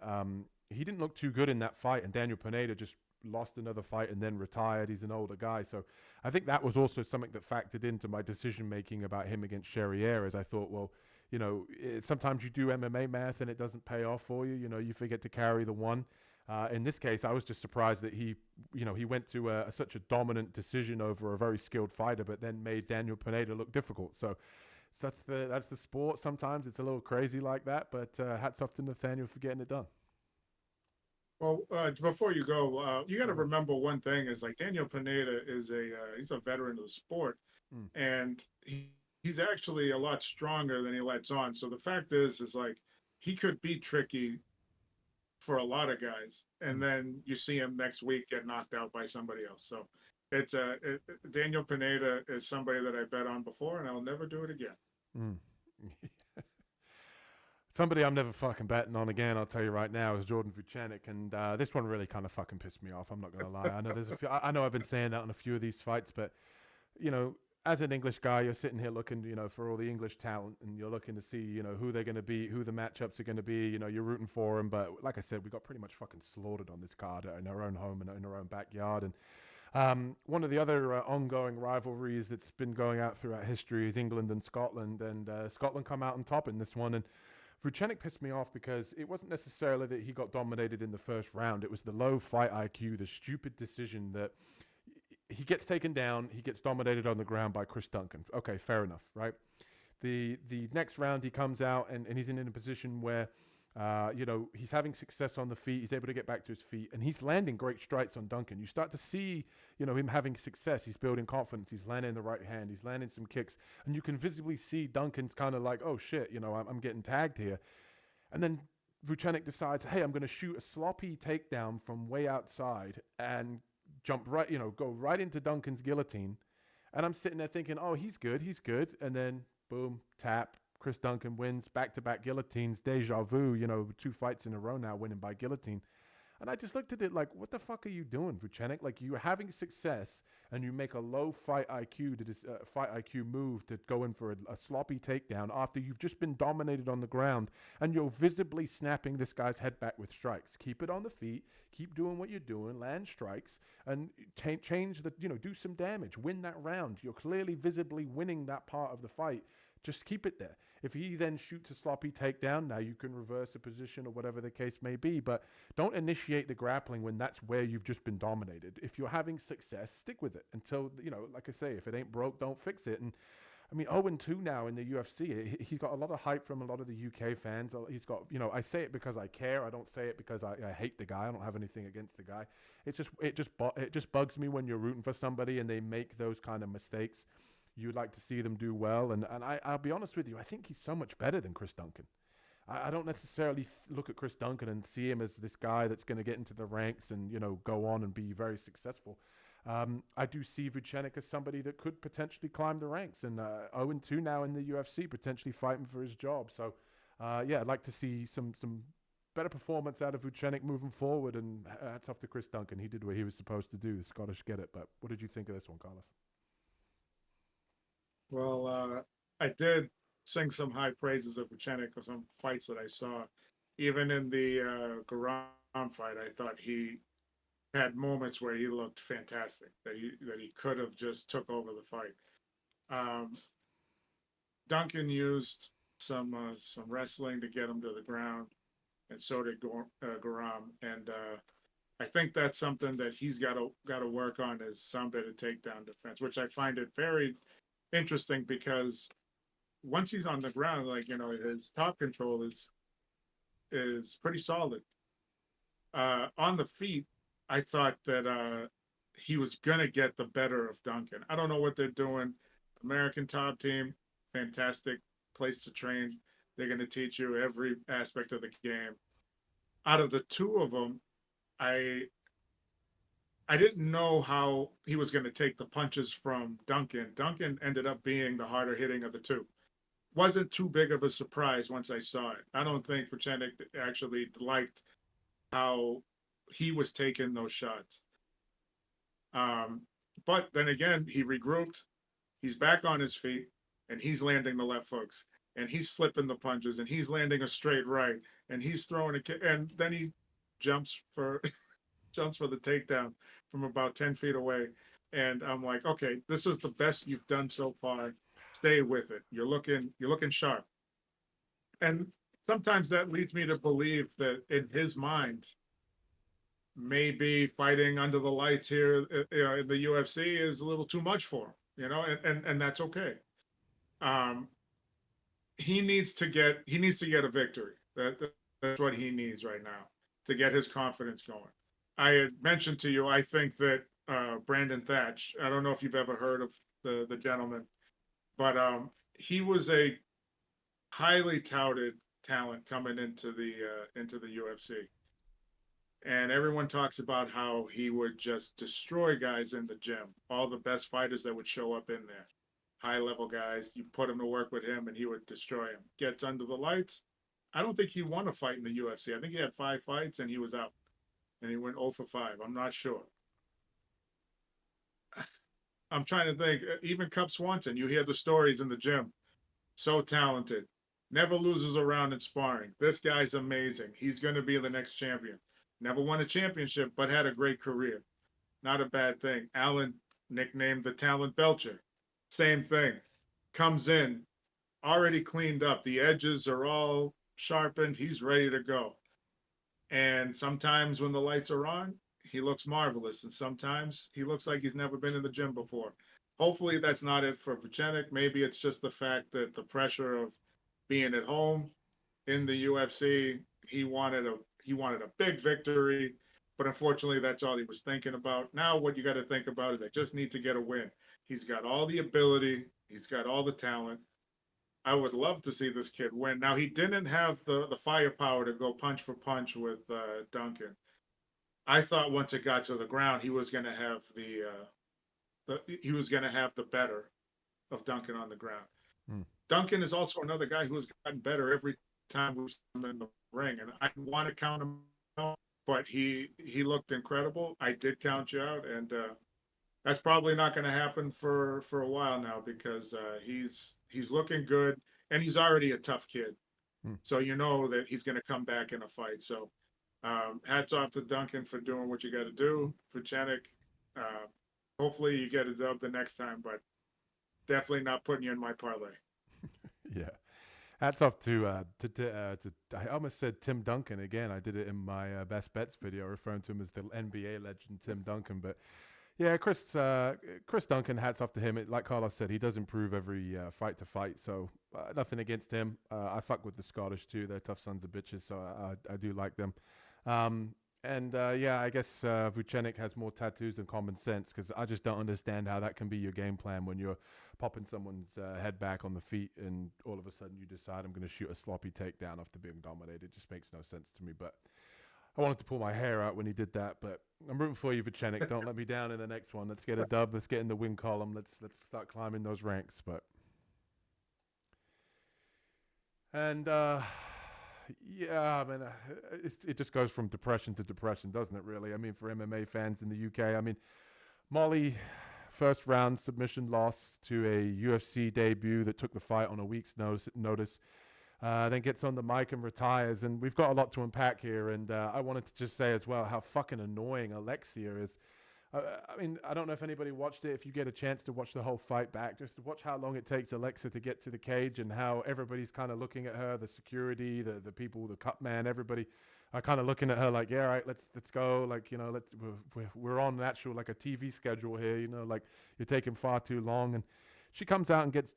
he didn't look too good in that fight, and Daniel Pineda just lost another fight and then retired. He's an older guy, so I think that was also something that factored into my decision making about him against Charrière, as I thought, well, sometimes you do MMA math and it doesn't pay off for you. You forget to carry the one. In this case, I was just surprised that he went to such a dominant decision over a very skilled fighter, but then made Daniel Pineda look difficult. So that's the sport. Sometimes it's a little crazy like that, but hats off to Nathaniel for getting it done. Well, before you go, you got to remember one thing is, like, Daniel Pineda is he's a veteran of the sport, and he's actually a lot stronger than he lets on. So the fact is like, he could be tricky for a lot of guys, and then you see him next week get knocked out by somebody else. So it's Daniel Pineda is somebody that I bet on before, and I'll never do it again. Somebody I'm never fucking betting on again, I'll tell you right now, is Jordan Vucenic, and this one really kind of fucking pissed me off. I'm not gonna lie. I know I know I've been saying that on a few of these fights, but as an English guy, you're sitting here looking, for all the English talent, and you're looking to see, who they're gonna be, who the matchups are gonna be. You're rooting for them, but like I said, we got pretty much fucking slaughtered on this card in our own home and in our own backyard. And one of the other ongoing rivalries that's been going out throughout history is England and Scotland, and Scotland come out on top in this one. And Vucenic pissed me off because it wasn't necessarily that he got dominated in the first round. It was the low fight IQ, the stupid decision that he gets taken down, he gets dominated on the ground by Chris Duncan. Okay, fair enough, right? The next round he comes out and he's in a position where He's having success on the feet. He's able to get back to his feet, and he's landing great strikes on Duncan. You start to see, him having success. He's building confidence. He's landing the right hand. He's landing some kicks, and you can visibly see Duncan's kind of like, oh shit, I'm getting tagged here. And then Vucenic decides, hey, I'm going to shoot a sloppy takedown from way outside and jump right, go right into Duncan's guillotine. And I'm sitting there thinking, oh, he's good. And then boom, tap. Chris Duncan wins back-to-back guillotines, deja vu, 2 fights in a row now winning by guillotine. And I just looked at it like, what the fuck are you doing, Vucenic? Like, you're having success and you make a low fight IQ move to go in for a sloppy takedown after you've just been dominated on the ground, and you're visibly snapping this guy's head back with strikes. Keep it on the feet, keep doing what you're doing, land strikes, and change the, do some damage, win that round. You're clearly visibly winning that part of the fight. Just keep it there. If he then shoots a sloppy takedown, now you can reverse the position or whatever the case may be. But don't initiate the grappling when that's where you've just been dominated. If you're having success, stick with it until, like I say, if it ain't broke, don't fix it. And I mean, 0-2 now in the UFC. He's got a lot of hype from a lot of the UK fans. He's got, I say it because I care. I don't say it because I hate the guy. I don't have anything against the guy. It just bugs me when you're rooting for somebody and they make those kind of mistakes. You'd like to see them do well. And I'll be honest with you, I think he's so much better than Chris Duncan. I don't necessarily look at Chris Duncan and see him as this guy that's going to get into the ranks and, go on and be very successful. I do see Vucenic as somebody that could potentially climb the ranks, and 0-2 now in the UFC, potentially fighting for his job. So, I'd like to see some better performance out of Vucenic moving forward, and hats off to Chris Duncan. He did what he was supposed to do. The Scottish get it. But what did you think of this one, Carlos? Well, I did sing some high praises of Vucenic of some fights that I saw. Even in the Garam fight, I thought he had moments where he looked fantastic. That he could have just took over the fight. Duncan used some wrestling to get him to the ground, and so did Garam. And I think that's something that he's got to work on, is some bit of takedown defense, which I find it very interesting because once he's on the ground, his top control is pretty solid. On the feet, I thought that he was gonna get the better of Duncan. I don't know what they're doing. American top team, fantastic place to train. They're gonna teach you every aspect of the game. Out of the two of them, I didn't know how he was going to take the punches from Duncan. Duncan ended up being the harder hitting of the two. Wasn't too big of a surprise once I saw it. I don't think Vucenic actually liked how he was taking those shots. But then again, he regrouped. He's back on his feet, and he's landing the left hooks, and he's slipping the punches, and he's landing a straight right, and he's throwing a kick, and then he jumps for the takedown from about 10 feet away. And I'm like, okay, this is the best you've done so far. Stay with it. You're looking sharp. And sometimes that leads me to believe that in his mind, maybe fighting under the lights here in the UFC is a little too much for him, and that's okay. He needs to get a victory. That's what he needs right now to get his confidence going. I had mentioned to you, I think that Brandon Thatch, I don't know if you've ever heard of the gentleman, but he was a highly touted talent coming into the UFC. And everyone talks about how he would just destroy guys in the gym, all the best fighters that would show up in there. High-level guys, you put him to work with him and he would destroy him. Gets under the lights. I don't think he won a fight in the UFC. I think he had 5 fights and he was out. And he went 0 for 5. I'm not sure. I'm trying to think. Even Cub Swanson, you hear the stories in the gym. So talented. Never loses a round in sparring. This guy's amazing. He's going to be the next champion. Never won a championship, but had a great career. Not a bad thing. Allen, nicknamed the Talent Belcher. Same thing. Comes in, already cleaned up. The edges are all sharpened. He's ready to go. And sometimes when the lights are on, he looks marvelous. And sometimes he looks like he's never been in the gym before. Hopefully that's not it for Vucenic. Maybe it's just the fact that the pressure of being at home in the UFC, He wanted a big victory, but unfortunately, that's all he was thinking about. Now, what you got to think about is I just need to get a win. He's got all the ability. He's got all the talent. I would love to see this kid win. Now, he didn't have the firepower to go punch for punch with Duncan. I thought once it got to the ground, he was going to have he was going to have the better of Duncan on the ground. Hmm. Duncan is also another guy who has gotten better every time we see him in the ring, and I want to count him out, but he looked incredible. I did count you out, and that's probably not going to happen for a while now because he's looking good, and he's already a tough kid. So you know that he's going to come back in a fight. So hats off to Duncan for doing what you got to do. Vucenic, hopefully you get a dub the next time, but definitely not putting you in my parlay. Yeah. Hats off to I almost said Tim Duncan again. I did it in my best bets video, referring to him as the NBA legend Tim Duncan. But yeah, Chris Duncan, hats off to him. Like Carlos said, he does improve every fight to fight. So nothing against him. I fuck with the Scottish too. They're tough sons of bitches. So I do like them. Yeah, I guess Vucenic has more tattoos than common sense because I just don't understand how that can be your game plan when you're popping someone's head back on the feet and all of a sudden you decide I'm going to shoot a sloppy takedown after being dominated. It just makes no sense to me. But I wanted to pull my hair out when he did that. But I'm rooting for you, Vucenic. Don't let me down in the next one. Let's get a dub. Let's get in the win column. Let's start climbing those ranks. But and. Yeah, I mean, it just goes from depression to depression, doesn't it, really? I mean, for MMA fans in the UK, I mean, Molly, first round submission loss to a UFC debut that took the fight on a week's notice, then gets on the mic and retires. And we've got a lot to unpack here. And I wanted to just say as well how fucking annoying Alexia is. I mean, I don't know if anybody watched it. If you get a chance to watch the whole fight back, just to watch how long it takes Alexa to get to the cage and how everybody's kind of looking at her, the security, the people, the cut man, everybody are kind of looking at her like, yeah, all right, let's go. Like, you know, we're on actual like a TV schedule here, you know, like you're taking far too long. And she comes out and gets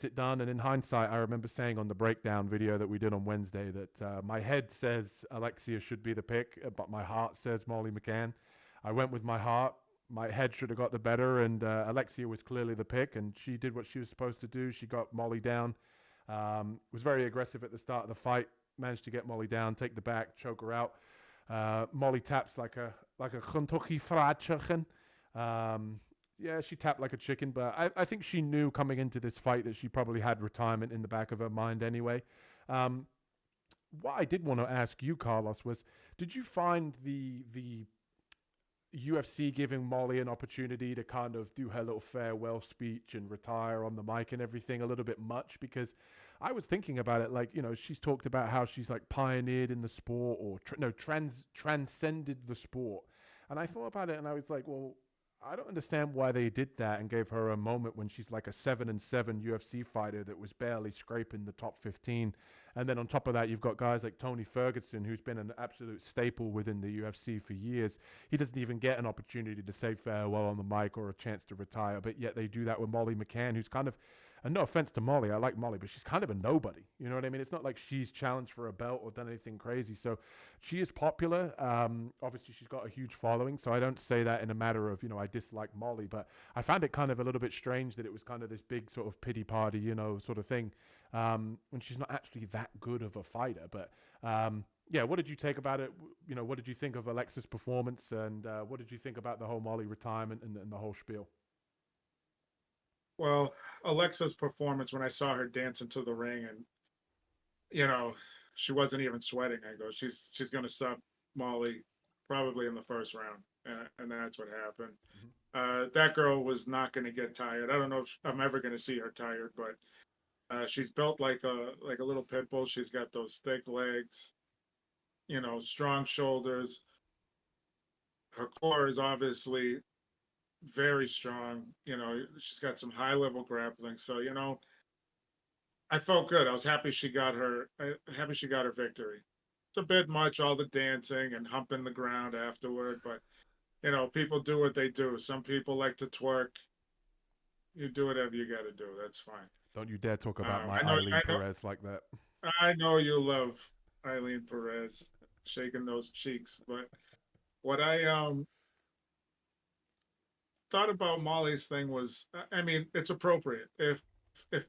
it done. And in hindsight, I remember saying on the breakdown video that we did on Wednesday that my head says Alexia should be the pick, but my heart says Molly McCann. I went with my heart. My head should have got the better, and Alexia was clearly the pick, and she did what she was supposed to do. She got Molly down, was very aggressive at the start of the fight, managed to get Molly down, take the back, choke her out. Molly taps like a Kentucky Fried Chicken. Yeah, she tapped like a chicken, but I think she knew coming into this fight that she probably had retirement in the back of her mind anyway. What I did want to ask you, Carlos, was did you find the UFC giving Molly an opportunity to kind of do her little farewell speech and retire on the mic and everything a little bit much? Because I was thinking about it, like, you know, she's talked about how she's like pioneered in the sport or transcended the sport. And I thought about it and I was like, well, I don't understand why they did that and gave her a moment when she's like a 7-7 UFC fighter that was barely scraping the top 15. And then on top of that, you've got guys like Tony Ferguson, who's been an absolute staple within the UFC for years. He doesn't even get an opportunity to say farewell on the mic or a chance to retire, but yet they do that with Molly McCann, who's kind of, and no offense to Molly, I like Molly, but she's kind of a nobody. You know what I mean? It's not like she's challenged for a belt or done anything crazy. So she is popular. Obviously, she's got a huge following. So I don't say that in a matter of, you know, I dislike Molly, but I found it kind of a little bit strange that it was kind of this big sort of pity party, you know, sort of thing. When she's not actually that good of a fighter. But yeah, what did you take about it? You know, what did you think of Alexa's performance? And what did you think about the whole Molly retirement and the whole spiel? Well, Alexa's performance when I saw her dance into the ring and you know she wasn't even sweating. I go, she's going to sub Molly probably in the first round, and that's what happened. That girl was not going to get tired. I don't know if I'm ever going to see her tired, but she's built like a little pit bull. She's got those thick legs, you know, strong shoulders. Her core is obviously very strong. You know, she's got some high level grappling. So, you know, I felt good. I was happy she got her victory. It's a bit much, all the dancing and humping the ground afterward, but you know, people do what they do. Some people like to twerk. You do whatever you got to do. That's fine. Don't you dare talk about my I know, Eileen Perez like that. I know you love Eileen Perez shaking those cheeks. But what I thought about Molly's thing was, I mean, it's appropriate. If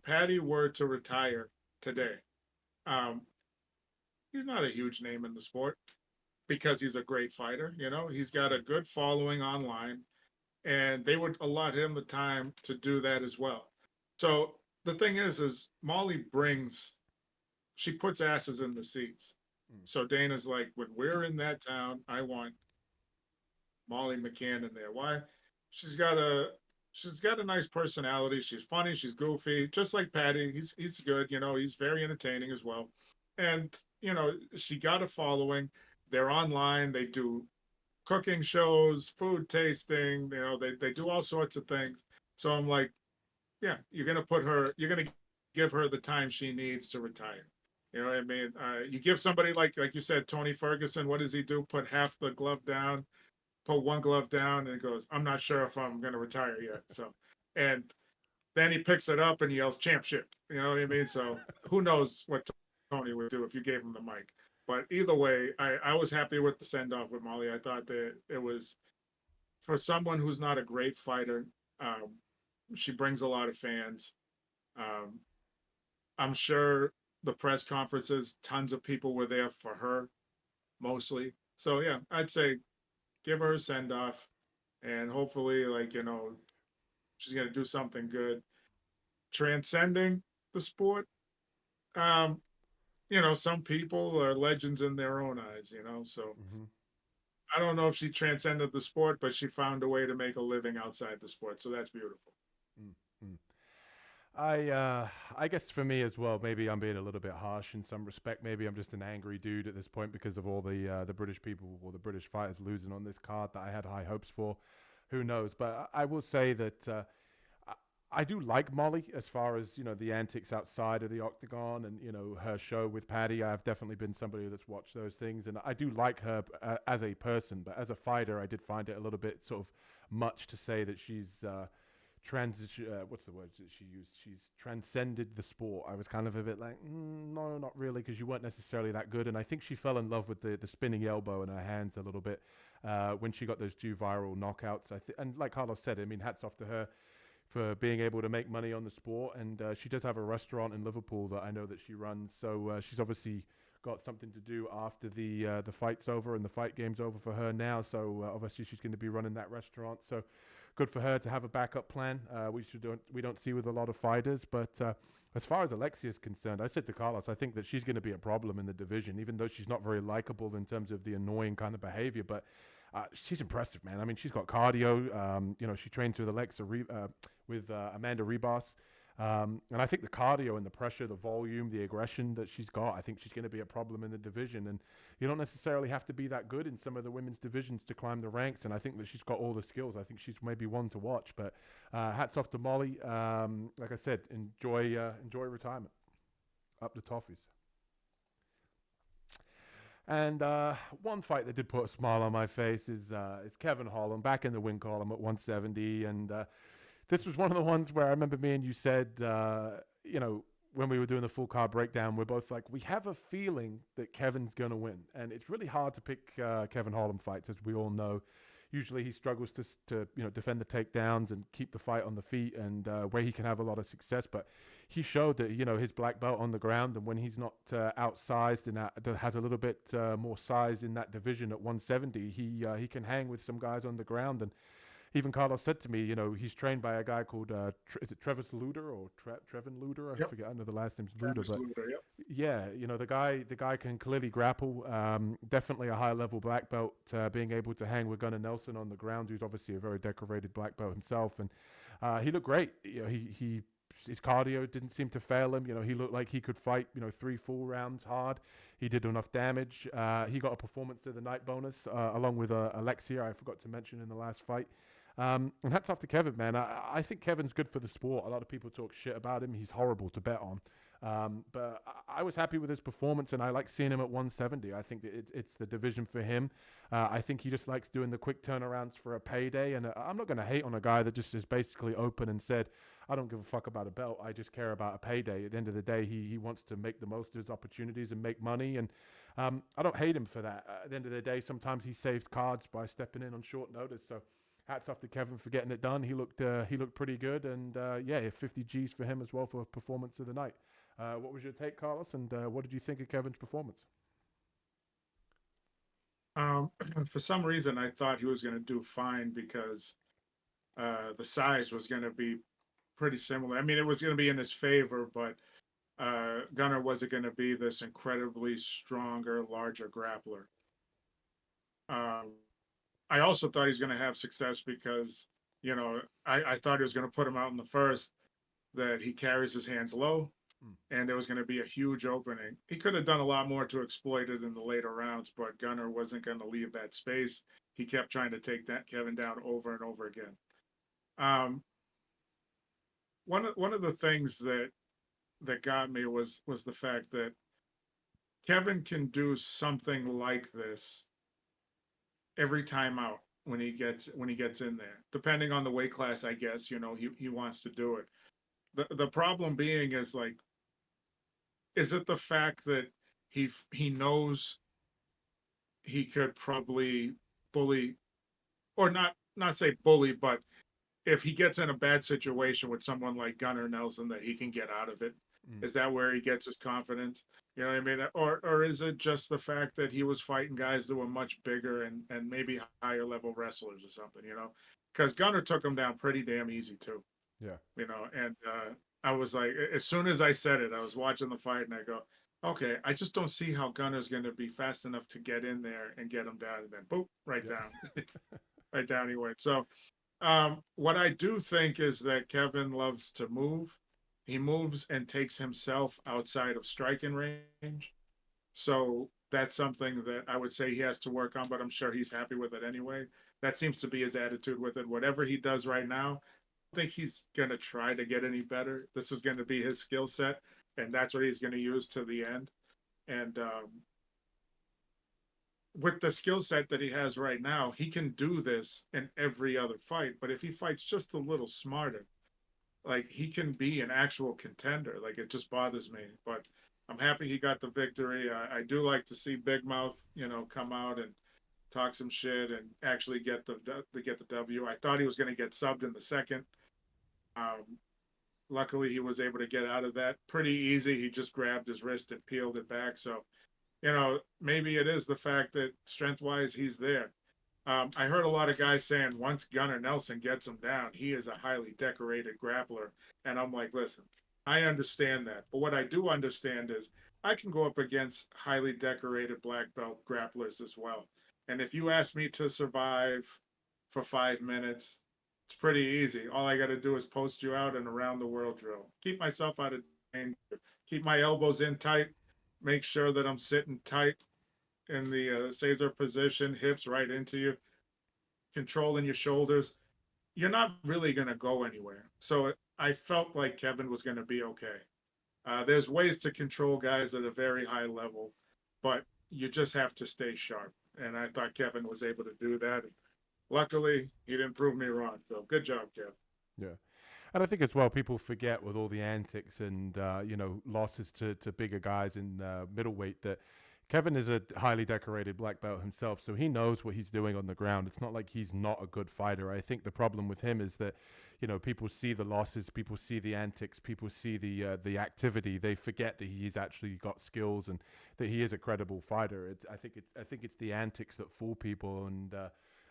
Patty were to retire today, um, he's not a huge name in the sport because he's a great fighter. You know, he's got a good following online, and they would allot him the time to do that as well. So the thing is Molly brings, she puts asses in the seats. Mm. So Dana's like, when we're in that town, I want Molly McCann in there. Why? She's got a she's got a nice personality. She's funny. She's goofy, just like Patty. He's good. You know, he's very entertaining as well. And you know, she got a following. They're online. They do cooking shows, food tasting. You know, they do all sorts of things. So I'm like, yeah, you're gonna put her. You're gonna give her the time she needs to retire. You know what I mean? You give somebody like you said, Tony Ferguson. What does he do? Put half the glove down, put one glove down, and he goes, "I'm not sure if I'm going to retire yet." So, and then he picks it up and he yells, "Championship!" You know what I mean? So, who knows what Tony would do if you gave him the mic? But either way, I was happy with the send off with Molly. I thought that it was for someone who's not a great fighter. Um, she brings a lot of fans. Um, I'm sure the press conferences, tons of people were there for her, mostly. So yeah, I'd say give her a send off, and hopefully, like you know, she's gonna do something good, transcending the sport. Um, you know, some people are legends in their own eyes. You know, so Mm-hmm. I don't know if she transcended the sport, but she found a way to make a living outside the sport. So that's beautiful. Mm-hmm. I guess for me as well, maybe I'm being a little bit harsh in some respect. Maybe I'm just an angry dude at this point because of all the British people or the British fighters losing on this card that I had high hopes for. Who knows? But I will say that I, I do like Molly as far as the antics outside of the octagon and her show with Paddy. I've definitely been somebody that's watched those things, and I do like her as a person. But as a fighter, I did find it a little bit sort of much to say that she's. Transition what's the word that she used, she's transcended the sport. I was kind of a bit like, no, not really, because you weren't necessarily that good. And I think she fell in love with the spinning elbow in her hands a little bit when she got those two viral knockouts. And like Carlos said, I mean, hats off to her for being able to make money on the sport. And she does have a restaurant in Liverpool that I know that she runs, so she's obviously got something to do after the fight's over and the fight game's over for her now. So obviously she's going to be running that restaurant. So good for her to have a backup plan. We don't see with a lot of fighters, but as far as Alexia is concerned, I said to Carlos, I think that she's going to be a problem in the division, even though she's not very likable in terms of the annoying kind of behavior. But she's impressive, man. I mean, she's got cardio. She trains with Amanda Ribas. And I think the cardio and the pressure, the volume, the aggression that she's got, I think she's going to be a problem in the division. And you don't necessarily have to be that good in some of the women's divisions to climb the ranks. And I think that she's got all the skills. I think she's maybe one to watch. But hats off to Molly. Like I said, enjoy retirement. Up the toffees. And one fight that did put a smile on my face is Kevin Holland back in the win column at 170. And this was one of the ones where I remember me and you said, when we were doing the full card breakdown, we're both like, we have a feeling that Kevin's going to win. And it's really hard to pick Kevin Holland fights, as we all know. Usually he struggles to defend the takedowns and keep the fight on the feet, and where he can have a lot of success. But he showed that, his black belt on the ground, and when he's not outsized and has a little bit more size in that division at 170, he can hang with some guys on the ground. And even Carlos said to me, he's trained by a guy called, is it Travis Luder or Trevin Luder? I forget. I know the last name's Luder, but Yep. yeah, the guy can clearly grapple. Definitely a high level black belt, being able to hang with Gunnar Nelson on the ground, who's obviously a very decorated black belt himself, and he looked great. His cardio didn't seem to fail him. He looked like he could fight, 3 full rounds hard. He did enough damage. He got a performance of the night bonus along with Alexia, I forgot to mention in the last fight. And hats off to Kevin, man. I think Kevin's good for the sport. A lot of people talk shit about him. He's horrible to bet on. But I was happy with his performance, and I like seeing him at 170. I think that it's the division for him. I think he just likes doing the quick turnarounds for a payday. And I'm not going to hate on a guy that just is basically open and said, I don't give a fuck about a belt. I just care about a payday. At the end of the day, he wants to make the most of his opportunities and make money. And I don't hate him for that. At the end of the day, sometimes he saves cards by stepping in on short notice. So hats off to Kevin for getting it done. He looked pretty good. And 50 G's for him as well for performance of the night. What was your take, Carlos? And what did you think of Kevin's performance? For some reason, I thought he was going to do fine because the size was going to be pretty similar. I mean, it was going to be in his favor, but Gunnar wasn't going to be this incredibly stronger, larger grappler. I also thought he's going to have success because, I thought he was going to put him out in the first, that he carries his hands low, and there was going to be a huge opening. He could have done a lot more to exploit it in the later rounds, but Gunnar wasn't going to leave that space. He kept trying to take that Kevin down over and over again. One of the things that got me was the fact that Kevin can do something like this every time out when he gets in there, depending on the weight class. I guess he wants to do it. The problem being is, like, is it the fact that he knows he could probably bully, or not say bully, but if he gets in a bad situation with someone like Gunnar Nelson, that he can get out of it? Is that where he gets his confidence? You know what I mean? Or is it just the fact that he was fighting guys that were much bigger and maybe higher level wrestlers or something, Because Gunnar took him down pretty damn easy too. Yeah. And I was like, as soon as I said it, I was watching the fight and I go, okay, I just don't see how Gunnar's going to be fast enough to get in there and get him down, and then boop, down. Right down he went. So what I do think is that Kevin loves to move. He moves and takes himself outside of striking range. So that's something that I would say he has to work on, but I'm sure he's happy with it anyway. That seems to be his attitude with it. Whatever he does right now, think he's going to try to get any better. This is going to be his skill set, and that's what he's going to use to the end. And with the skill set that he has right now, he can do this in every other fight. But if he fights just a little smarter, like, he can be an actual contender. Like, it just bothers me. But I'm happy he got the victory. I do like to see Big Mouth, come out and talk some shit and actually get the W. I thought he was going to get subbed in the second. Luckily, he was able to get out of that pretty easy. He just grabbed his wrist and peeled it back. So, maybe it is the fact that strength-wise he's there. I heard a lot of guys saying once Gunnar Nelson gets him down, he is a highly decorated grappler. And I'm like, listen, I understand that. But what I do understand is I can go up against highly decorated black belt grapplers as well. And if you ask me to survive for 5 minutes, it's pretty easy. All I got to do is post you out in a round the world drill. Keep myself out of danger. Keep my elbows in tight. Make sure that I'm sitting tight in the Caesar position, hips right into you, controlling your shoulders. You're not really going to go anywhere. So I felt like Kevin was going to be okay. There's ways to control guys at a very high level, but you just have to stay sharp. And I thought Kevin was able to do that. And luckily, he didn't prove me wrong. So good job, Kev. Yeah. And I think as well, people forget with all the antics and, losses to bigger guys in middleweight that Kevin is a highly decorated black belt himself, so he knows what he's doing on the ground. It's not like he's not a good fighter. I think the problem with him is that, people see the losses, people see the antics, people see the activity. They forget that he's actually got skills and that he is a credible fighter. I think it's the antics that fool people, and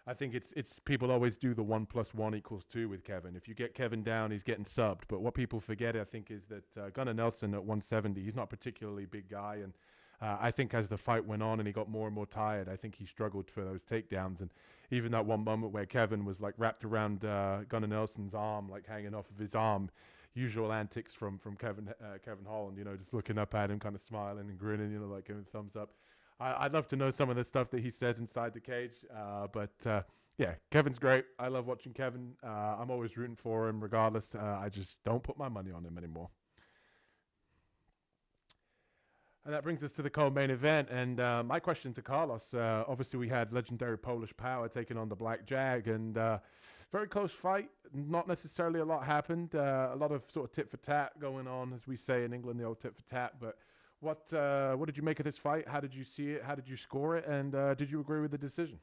I think it's people always do the 1 + 1 = 2 with Kevin. If you get Kevin down, he's getting subbed. But what people forget, I think, is that Gunnar Nelson at 170, he's not a particularly big guy, and I think as the fight went on and he got more and more tired, I think he struggled for those takedowns. And even that one moment where Kevin was like wrapped around Gunnar Nelson's arm, like hanging off of his arm, usual antics from Kevin Holland, just looking up at him, kind of smiling and grinning, like giving a thumbs up. I'd love to know some of the stuff that he says inside the cage. But Kevin's great. I love watching Kevin. I'm always rooting for him regardless. I just don't put my money on him anymore. And that brings us to the co-main event. And my question to Carlos, obviously we had legendary Polish Power taking on the Black Jag, and very close fight. Not necessarily a lot happened. A lot of sort of tit for tat going on, as we say in England, the old tit for tat. But what did you make of this fight? How did you see it? How did you score it? And did you agree with the decision?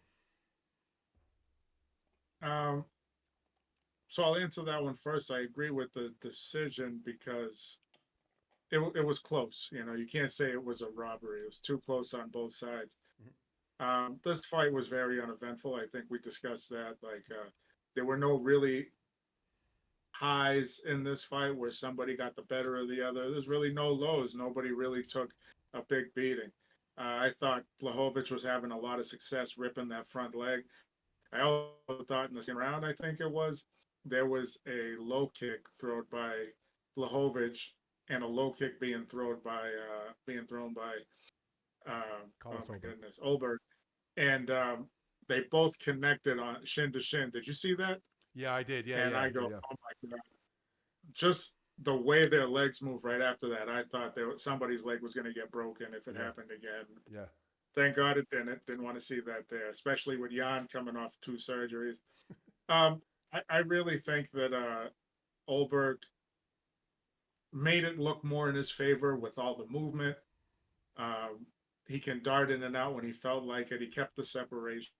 So I'll answer that one first. I agree with the decision because it was close. You know, you can't say it was a robbery. It was too close on both sides. This fight was very uneventful. I think we discussed that. Like, there were no really highs in this fight where somebody got the better of the other. There's really no lows. Nobody really took a big beating. I thought Błachowicz was having a lot of success ripping that front leg. I also thought in the second round, I think it was, there was a low kick thrown by Błachowicz and a low kick being thrown by oh my goodness, Ulberg. And they both connected on shin to shin. Did you see that? Yeah, I did. Yeah, And yeah, I go, yeah. oh my God. Just the way their legs moved right after that, I thought somebody's leg was going to get broken if it happened again. Yeah. Thank God it didn't. Didn't want to see that there, especially with Jan coming off 2 surgeries. I really think that Ulberg made it look more in his favor with all the movement. He can dart in and out when he felt like it. He kept the separation.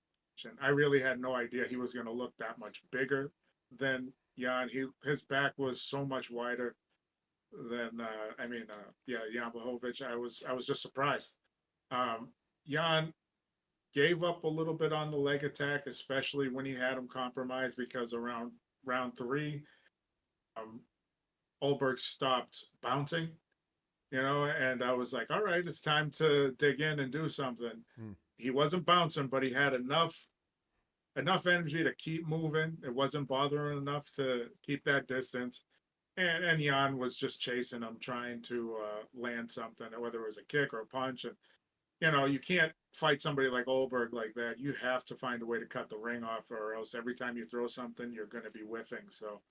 I really had no idea he was going to look that much bigger than Jan. His back was so much wider than Jan Błachowicz. I was just surprised. Jan gave up a little bit on the leg attack, especially when he had him compromised, because around round 3, Ulberg stopped bouncing, and I was like, all right, it's time to dig in and do something. He wasn't bouncing, but he had enough energy to keep moving. It wasn't bothering enough to keep that distance. And Jan was just chasing him, trying to land something, whether it was a kick or a punch. And, you can't fight somebody like Ulberg like that. You have to find a way to cut the ring off, or else every time you throw something, you're going to be whiffing. So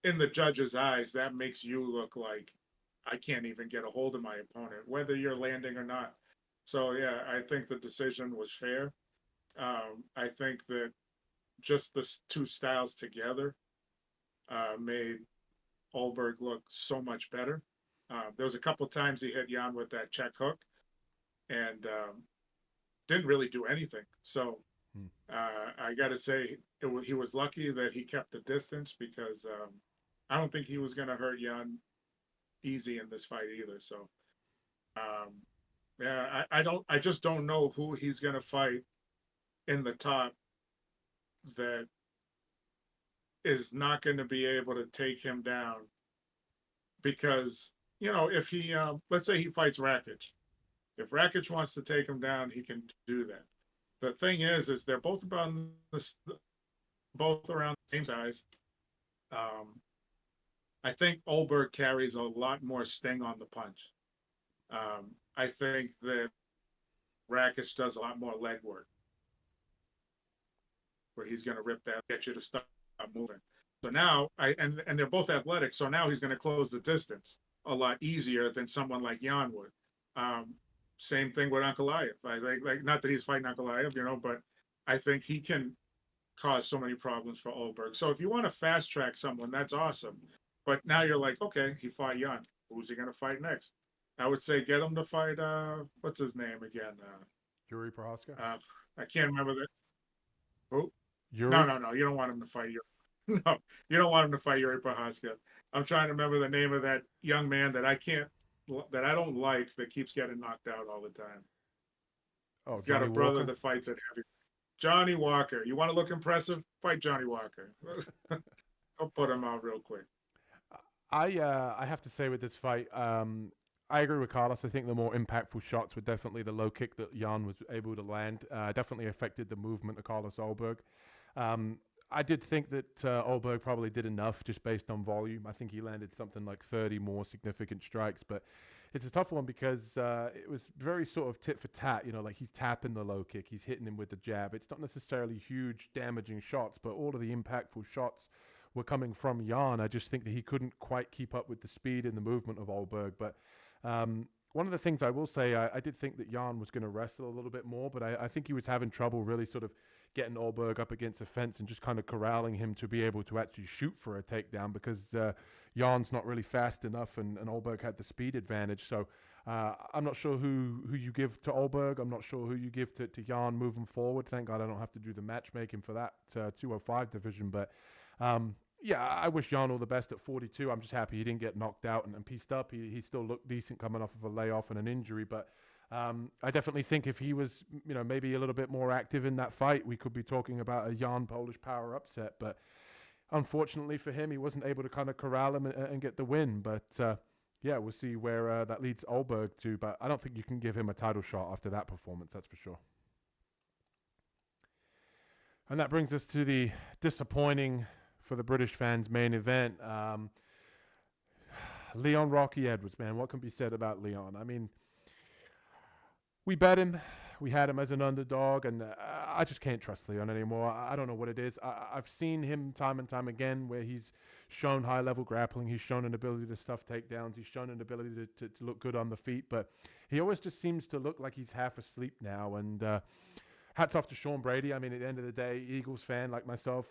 in the judge's eyes, that makes you look like I can't even get a hold of my opponent, whether you're landing or not. So, yeah, I think the decision was fair. I think that just the 2 styles together made Ulberg look so much better. There was a couple times he hit Jan with that check hook and didn't really do anything. So I got to say, he was lucky that he kept the distance, because I don't think he was going to hurt Jan easy in this fight either. So, I just don't know who he's going to fight in the top that is not going to be able to take him down, because, if he, let's say he fights Rakic. If Rakic wants to take him down, he can do that. The thing is they're both around the same size. I think Ulberg carries a lot more sting on the punch. I think that Rakic does a lot more leg work, where he's going to rip that, get you to stop moving. So now, and they're both athletic, so now he's going to close the distance a lot easier than someone like Jan would. Same thing with Ankalaev. I think, like, not that he's fighting Ankalaev, but I think he can cause so many problems for Ulberg. So if you want to fast track someone, that's awesome. But now you're like, okay, he fought Jan. Who's he going to fight next? I would say get him to fight, what's his name again? Yuri Prohaska? I can't remember that. Who? Yuri? No. You don't want him to fight Yuri. No, you don't want him to fight Yuri Prohaska. I'm trying to remember the name of that young man that I don't like, that keeps getting knocked out all the time. Oh, He's got Johnny a brother Walker? that fights at heavy. Johnny Walker. You want to look impressive? Fight Johnny Walker. I'll put him out real quick. I have to say with this fight, I agree with Carlos. I think the more impactful shots were definitely the low kick that Jan was able to land. Definitely affected the movement of Carlos Ulberg. I did think that Ulberg probably did enough just based on volume. I think he landed something like 30 more significant strikes, but it's a tough one because it was very sort of tit for tat, like he's tapping the low kick, he's hitting him with the jab. It's not necessarily huge damaging shots, but all of the impactful shots were coming from Jan. I just think that he couldn't quite keep up with the speed and the movement of Ulberg. But one of the things I will say, I did think that Jan was going to wrestle a little bit more, but I think he was having trouble really sort of getting Ulberg up against the fence and just kind of corralling him to be able to actually shoot for a takedown because Jan's not really fast enough and Ulberg had the speed advantage. So I'm not sure who you give to Ulberg. I'm not sure who you give to Jan moving forward. Thank God I don't have to do the matchmaking for that 205 division. But yeah, I wish Jan all the best at 42. I'm just happy he didn't get knocked out and pieced up. He still looked decent coming off of a layoff and an injury. But I definitely think if he was, maybe a little bit more active in that fight, we could be talking about a Jan Polish power upset. But unfortunately for him, he wasn't able to kind of corral him and get the win. But yeah, we'll see where that leads Ulberg to. But I don't think you can give him a title shot after that performance, that's for sure. And that brings us to the disappointing, for the British fans, main event. Leon Rocky Edwards, man, what can be said about Leon? I mean, we bet him. We had him as an underdog, and I just can't trust Leon anymore. I don't know what it is. I've seen him time and time again where he's shown high-level grappling. He's shown an ability to stuff takedowns. He's shown an ability to look good on the feet, but he always just seems to look like he's half asleep now, and hats off to Sean Brady. I mean, at the end of the day, Eagles fan like myself,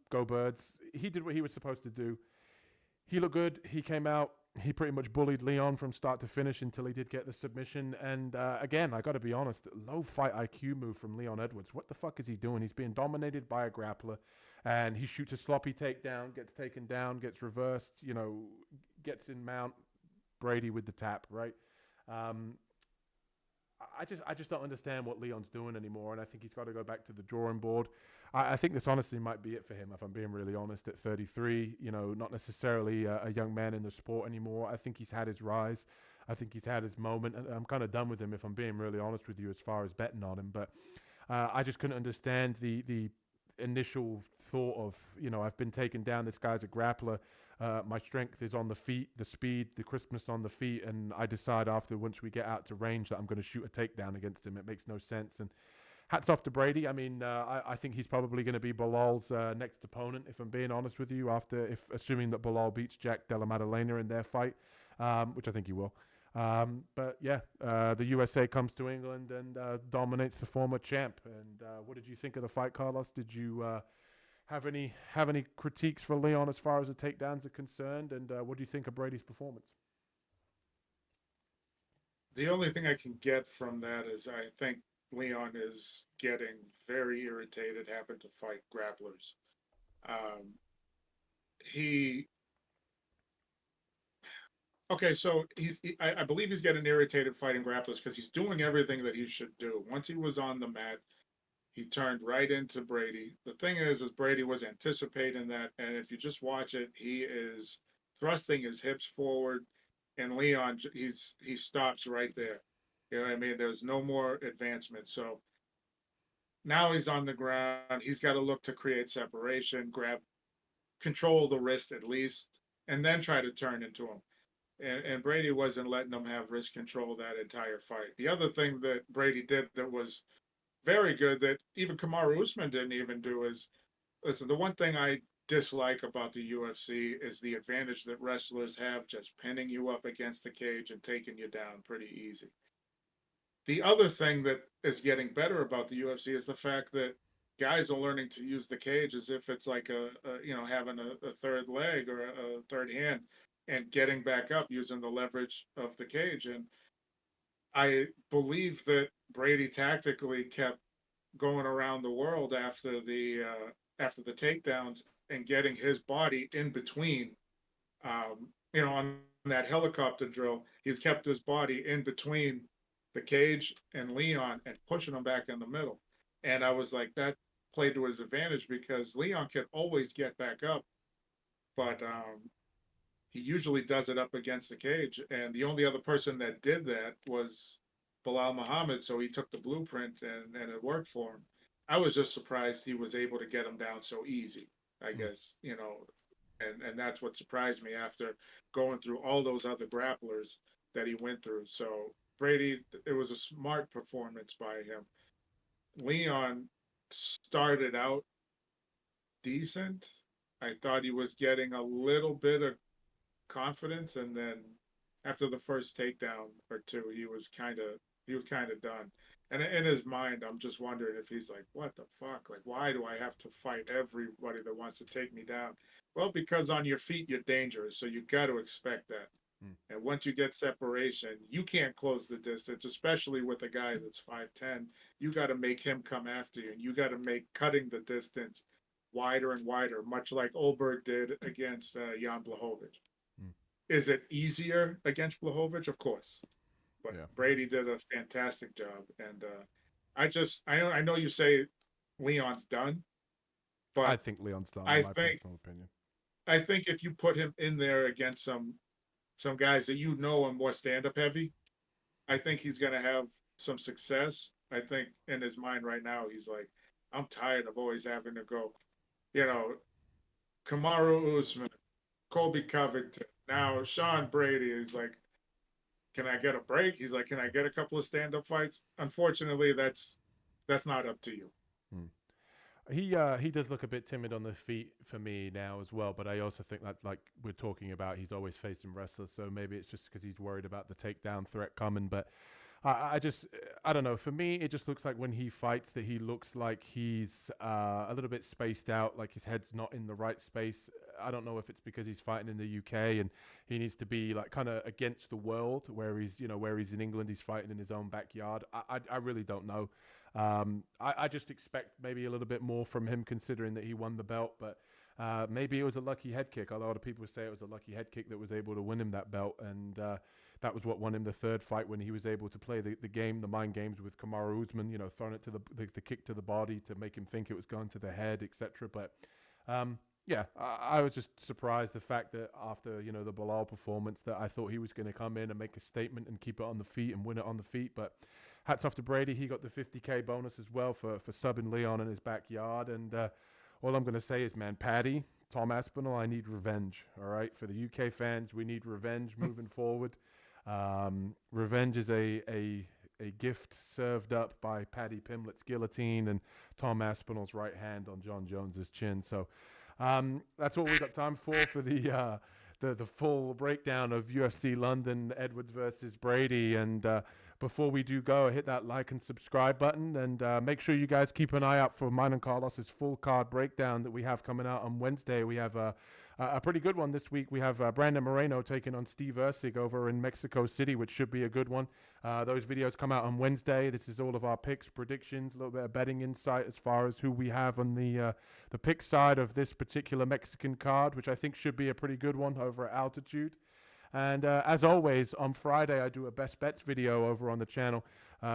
go Birds. He did what he was supposed to do. He looked good. He came out. He pretty much bullied Leon from start to finish until he did get the submission. And again, I got to be honest, low fight IQ move from Leon Edwards. What the fuck is he doing? He's being dominated by a grappler, and he shoots a sloppy takedown, gets taken down, gets reversed, gets in mount. Brady with the tap, right? I just don't understand what Leon's doing anymore, and I think he's got to go back to the drawing board. I think this honestly might be it for him, if I'm being really honest, at 33, not necessarily a young man in the sport anymore. I think he's had his rise. I think he's had his moment, and I'm kind of done with him, if I'm being really honest with you, as far as betting on him. But I just couldn't understand the initial thought of, I've been taken down, this guy's a grappler. My strength is on the feet, the speed, the crispness on the feet, and I decide after, once we get out to range, that I'm going to shoot a takedown against him. It makes no sense. And hats off to Brady. I mean, I think he's probably going to be Bilal's next opponent, if I'm being honest with you, assuming that Bilal beats Jack Della Maddalena in their fight, which I think he will. But yeah, the USA comes to England and dominates the former champ. And what did you think of the fight, Carlos? Did you have any critiques for Leon as far as the takedowns are concerned? And what do you think of Brady's performance? The only thing I can get from that is I think Leon is getting very irritated having to fight grapplers. He Okay, so I believe he's getting irritated fighting grapplers because he's doing everything that he should do. Once he was on the mat, he turned right into Brady. The thing is Brady was anticipating that, and if you just watch it, he is thrusting his hips forward, and Leon, he stops right there. You know what I mean? There's no more advancement. So now he's on the ground. He's got to look to create separation, control the wrist at least, and then try to turn into him. And Brady wasn't letting them have wrist control that entire fight. The other thing that Brady did that was very good, that even Kamaru Usman didn't even do, is, listen, the one thing I dislike about the UFC is the advantage that wrestlers have just pinning you up against the cage and taking you down pretty easy. The other thing that is getting better about the UFC is the fact that guys are learning to use the cage as if it's like having a third leg or a third hand, and getting back up using the leverage of the cage. And I believe that Brady tactically kept going around the world after the takedowns and getting his body in between. On that helicopter drill, he's kept his body in between the cage and Leon and pushing him back in the middle. And I was like, that played to his advantage because Leon can always get back up, but he usually does it up against the cage. And the only other person that did that was Bilal Muhammad. So he took the blueprint and it worked for him. I was just surprised he was able to get him down so easy, I guess, and that's what surprised me after going through all those other grapplers that he went through. So Brady, it was a smart performance by him. Leon started out decent. I thought he was getting a little bit of confidence, and then after the first takedown or two, he was kind of done. And in his mind, I'm just wondering if he's like, what the fuck? Like, why do I have to fight everybody that wants to take me down? Well, because on your feet you're dangerous, so you got to expect that. And once you get separation, you can't close the distance, especially with a guy that's 5'10". You got to make him come after you, and you got to make cutting the distance wider and wider, much like Ulberg did against Jan Błachowicz. Is it easier against Błachowicz? Of course. But Yeah. Brady did a fantastic job. And I know you say Leon's done, but I think Leon's done, I in my think personal opinion. I think if you put him in there against some guys that you know are more stand-up heavy, I think he's going to have some success. I think in his mind right now, he's like, I'm tired of always having to go, Kamaru Usman, Colby Covington, now Sean Brady is like, can I get a break? He's like, can I get a couple of stand-up fights? Unfortunately, that's not up to you. He does look a bit timid on the feet for me now as well, but I also think that, like we're talking about, he's always facing wrestlers, so maybe it's just because he's worried about the takedown threat coming. But I don't know. For me, it just looks like when he fights that he looks like he's a little bit spaced out, like his head's not in the right space. I don't know if it's because he's fighting in the UK and he needs to be like kind of against the world, where he's in England, he's fighting in his own backyard. I really don't know. I just expect maybe a little bit more from him, considering that he won the belt, but maybe it was a lucky head kick. A lot of people say it was a lucky head kick that was able to win him that belt, and that was what won him the third fight, when he was able to play the mind games with Kamaru Usman, throwing it to the kick to the body to make him think it was going to the head, etc. But yeah, I was just surprised the fact that after the Bilal performance, that I thought he was going to come in and make a statement and keep it on the feet and win it on the feet. But hats off to Brady. He got the 50K bonus as well for subbing Leon in his backyard. And all I'm going to say is, man, Paddy, Tom Aspinall, I need revenge. All right, for the UK fans, we need revenge moving forward. Revenge is a gift served up by Paddy Pimlet's guillotine and Tom Aspinall's right hand on John Jones's chin. So that's all we've got time for the full breakdown of UFC London, Edwards versus Brady. And before we do go, hit that like and subscribe button, and make sure you guys keep an eye out for mine and Carlos's full card breakdown that we have coming out on Wednesday. We have a pretty good one this week. We have Brandon Moreno taking on Steve Erceg over in Mexico City, which should be a good one. Those videos come out on Wednesday. This is all of our picks, predictions, a little bit of betting insight as far as who we have on the pick side of this particular Mexican card, which I think should be a pretty good one over at Altitude. And as always, on Friday, I do a best bets video over on the channel,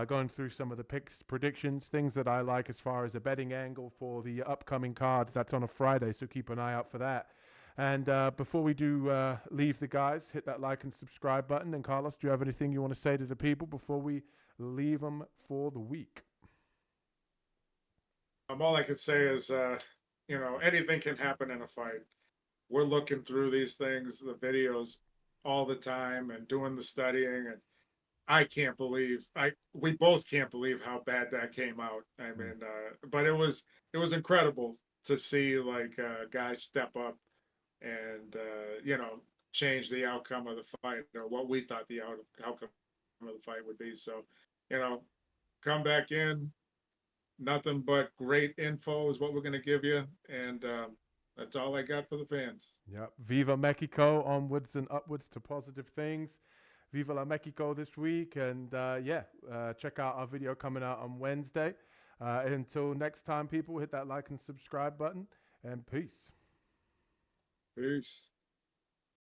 going through some of the picks, predictions, things that I like as far as a betting angle for the upcoming cards. That's on a Friday, so keep an eye out for that. And before we do leave the guys, hit that like and subscribe button. And Carlos, do you have anything you want to say to the people before we leave them for the week? All I could say is, anything can happen in a fight. We're looking through these things, the videos, all the time, and doing the studying, and we both can't believe how bad that came out. I mean, but it was incredible to see like guys step up and change the outcome of the fight, or what we thought the outcome of the fight would be. So, come back in. Nothing but great info is what we're going to give you, and that's all I got for the fans. Yep. Viva Mexico, onwards and upwards to positive things. Viva la Mexico this week. And check out our video coming out on Wednesday. Until next time, people, hit that like and subscribe button, and peace. Peace.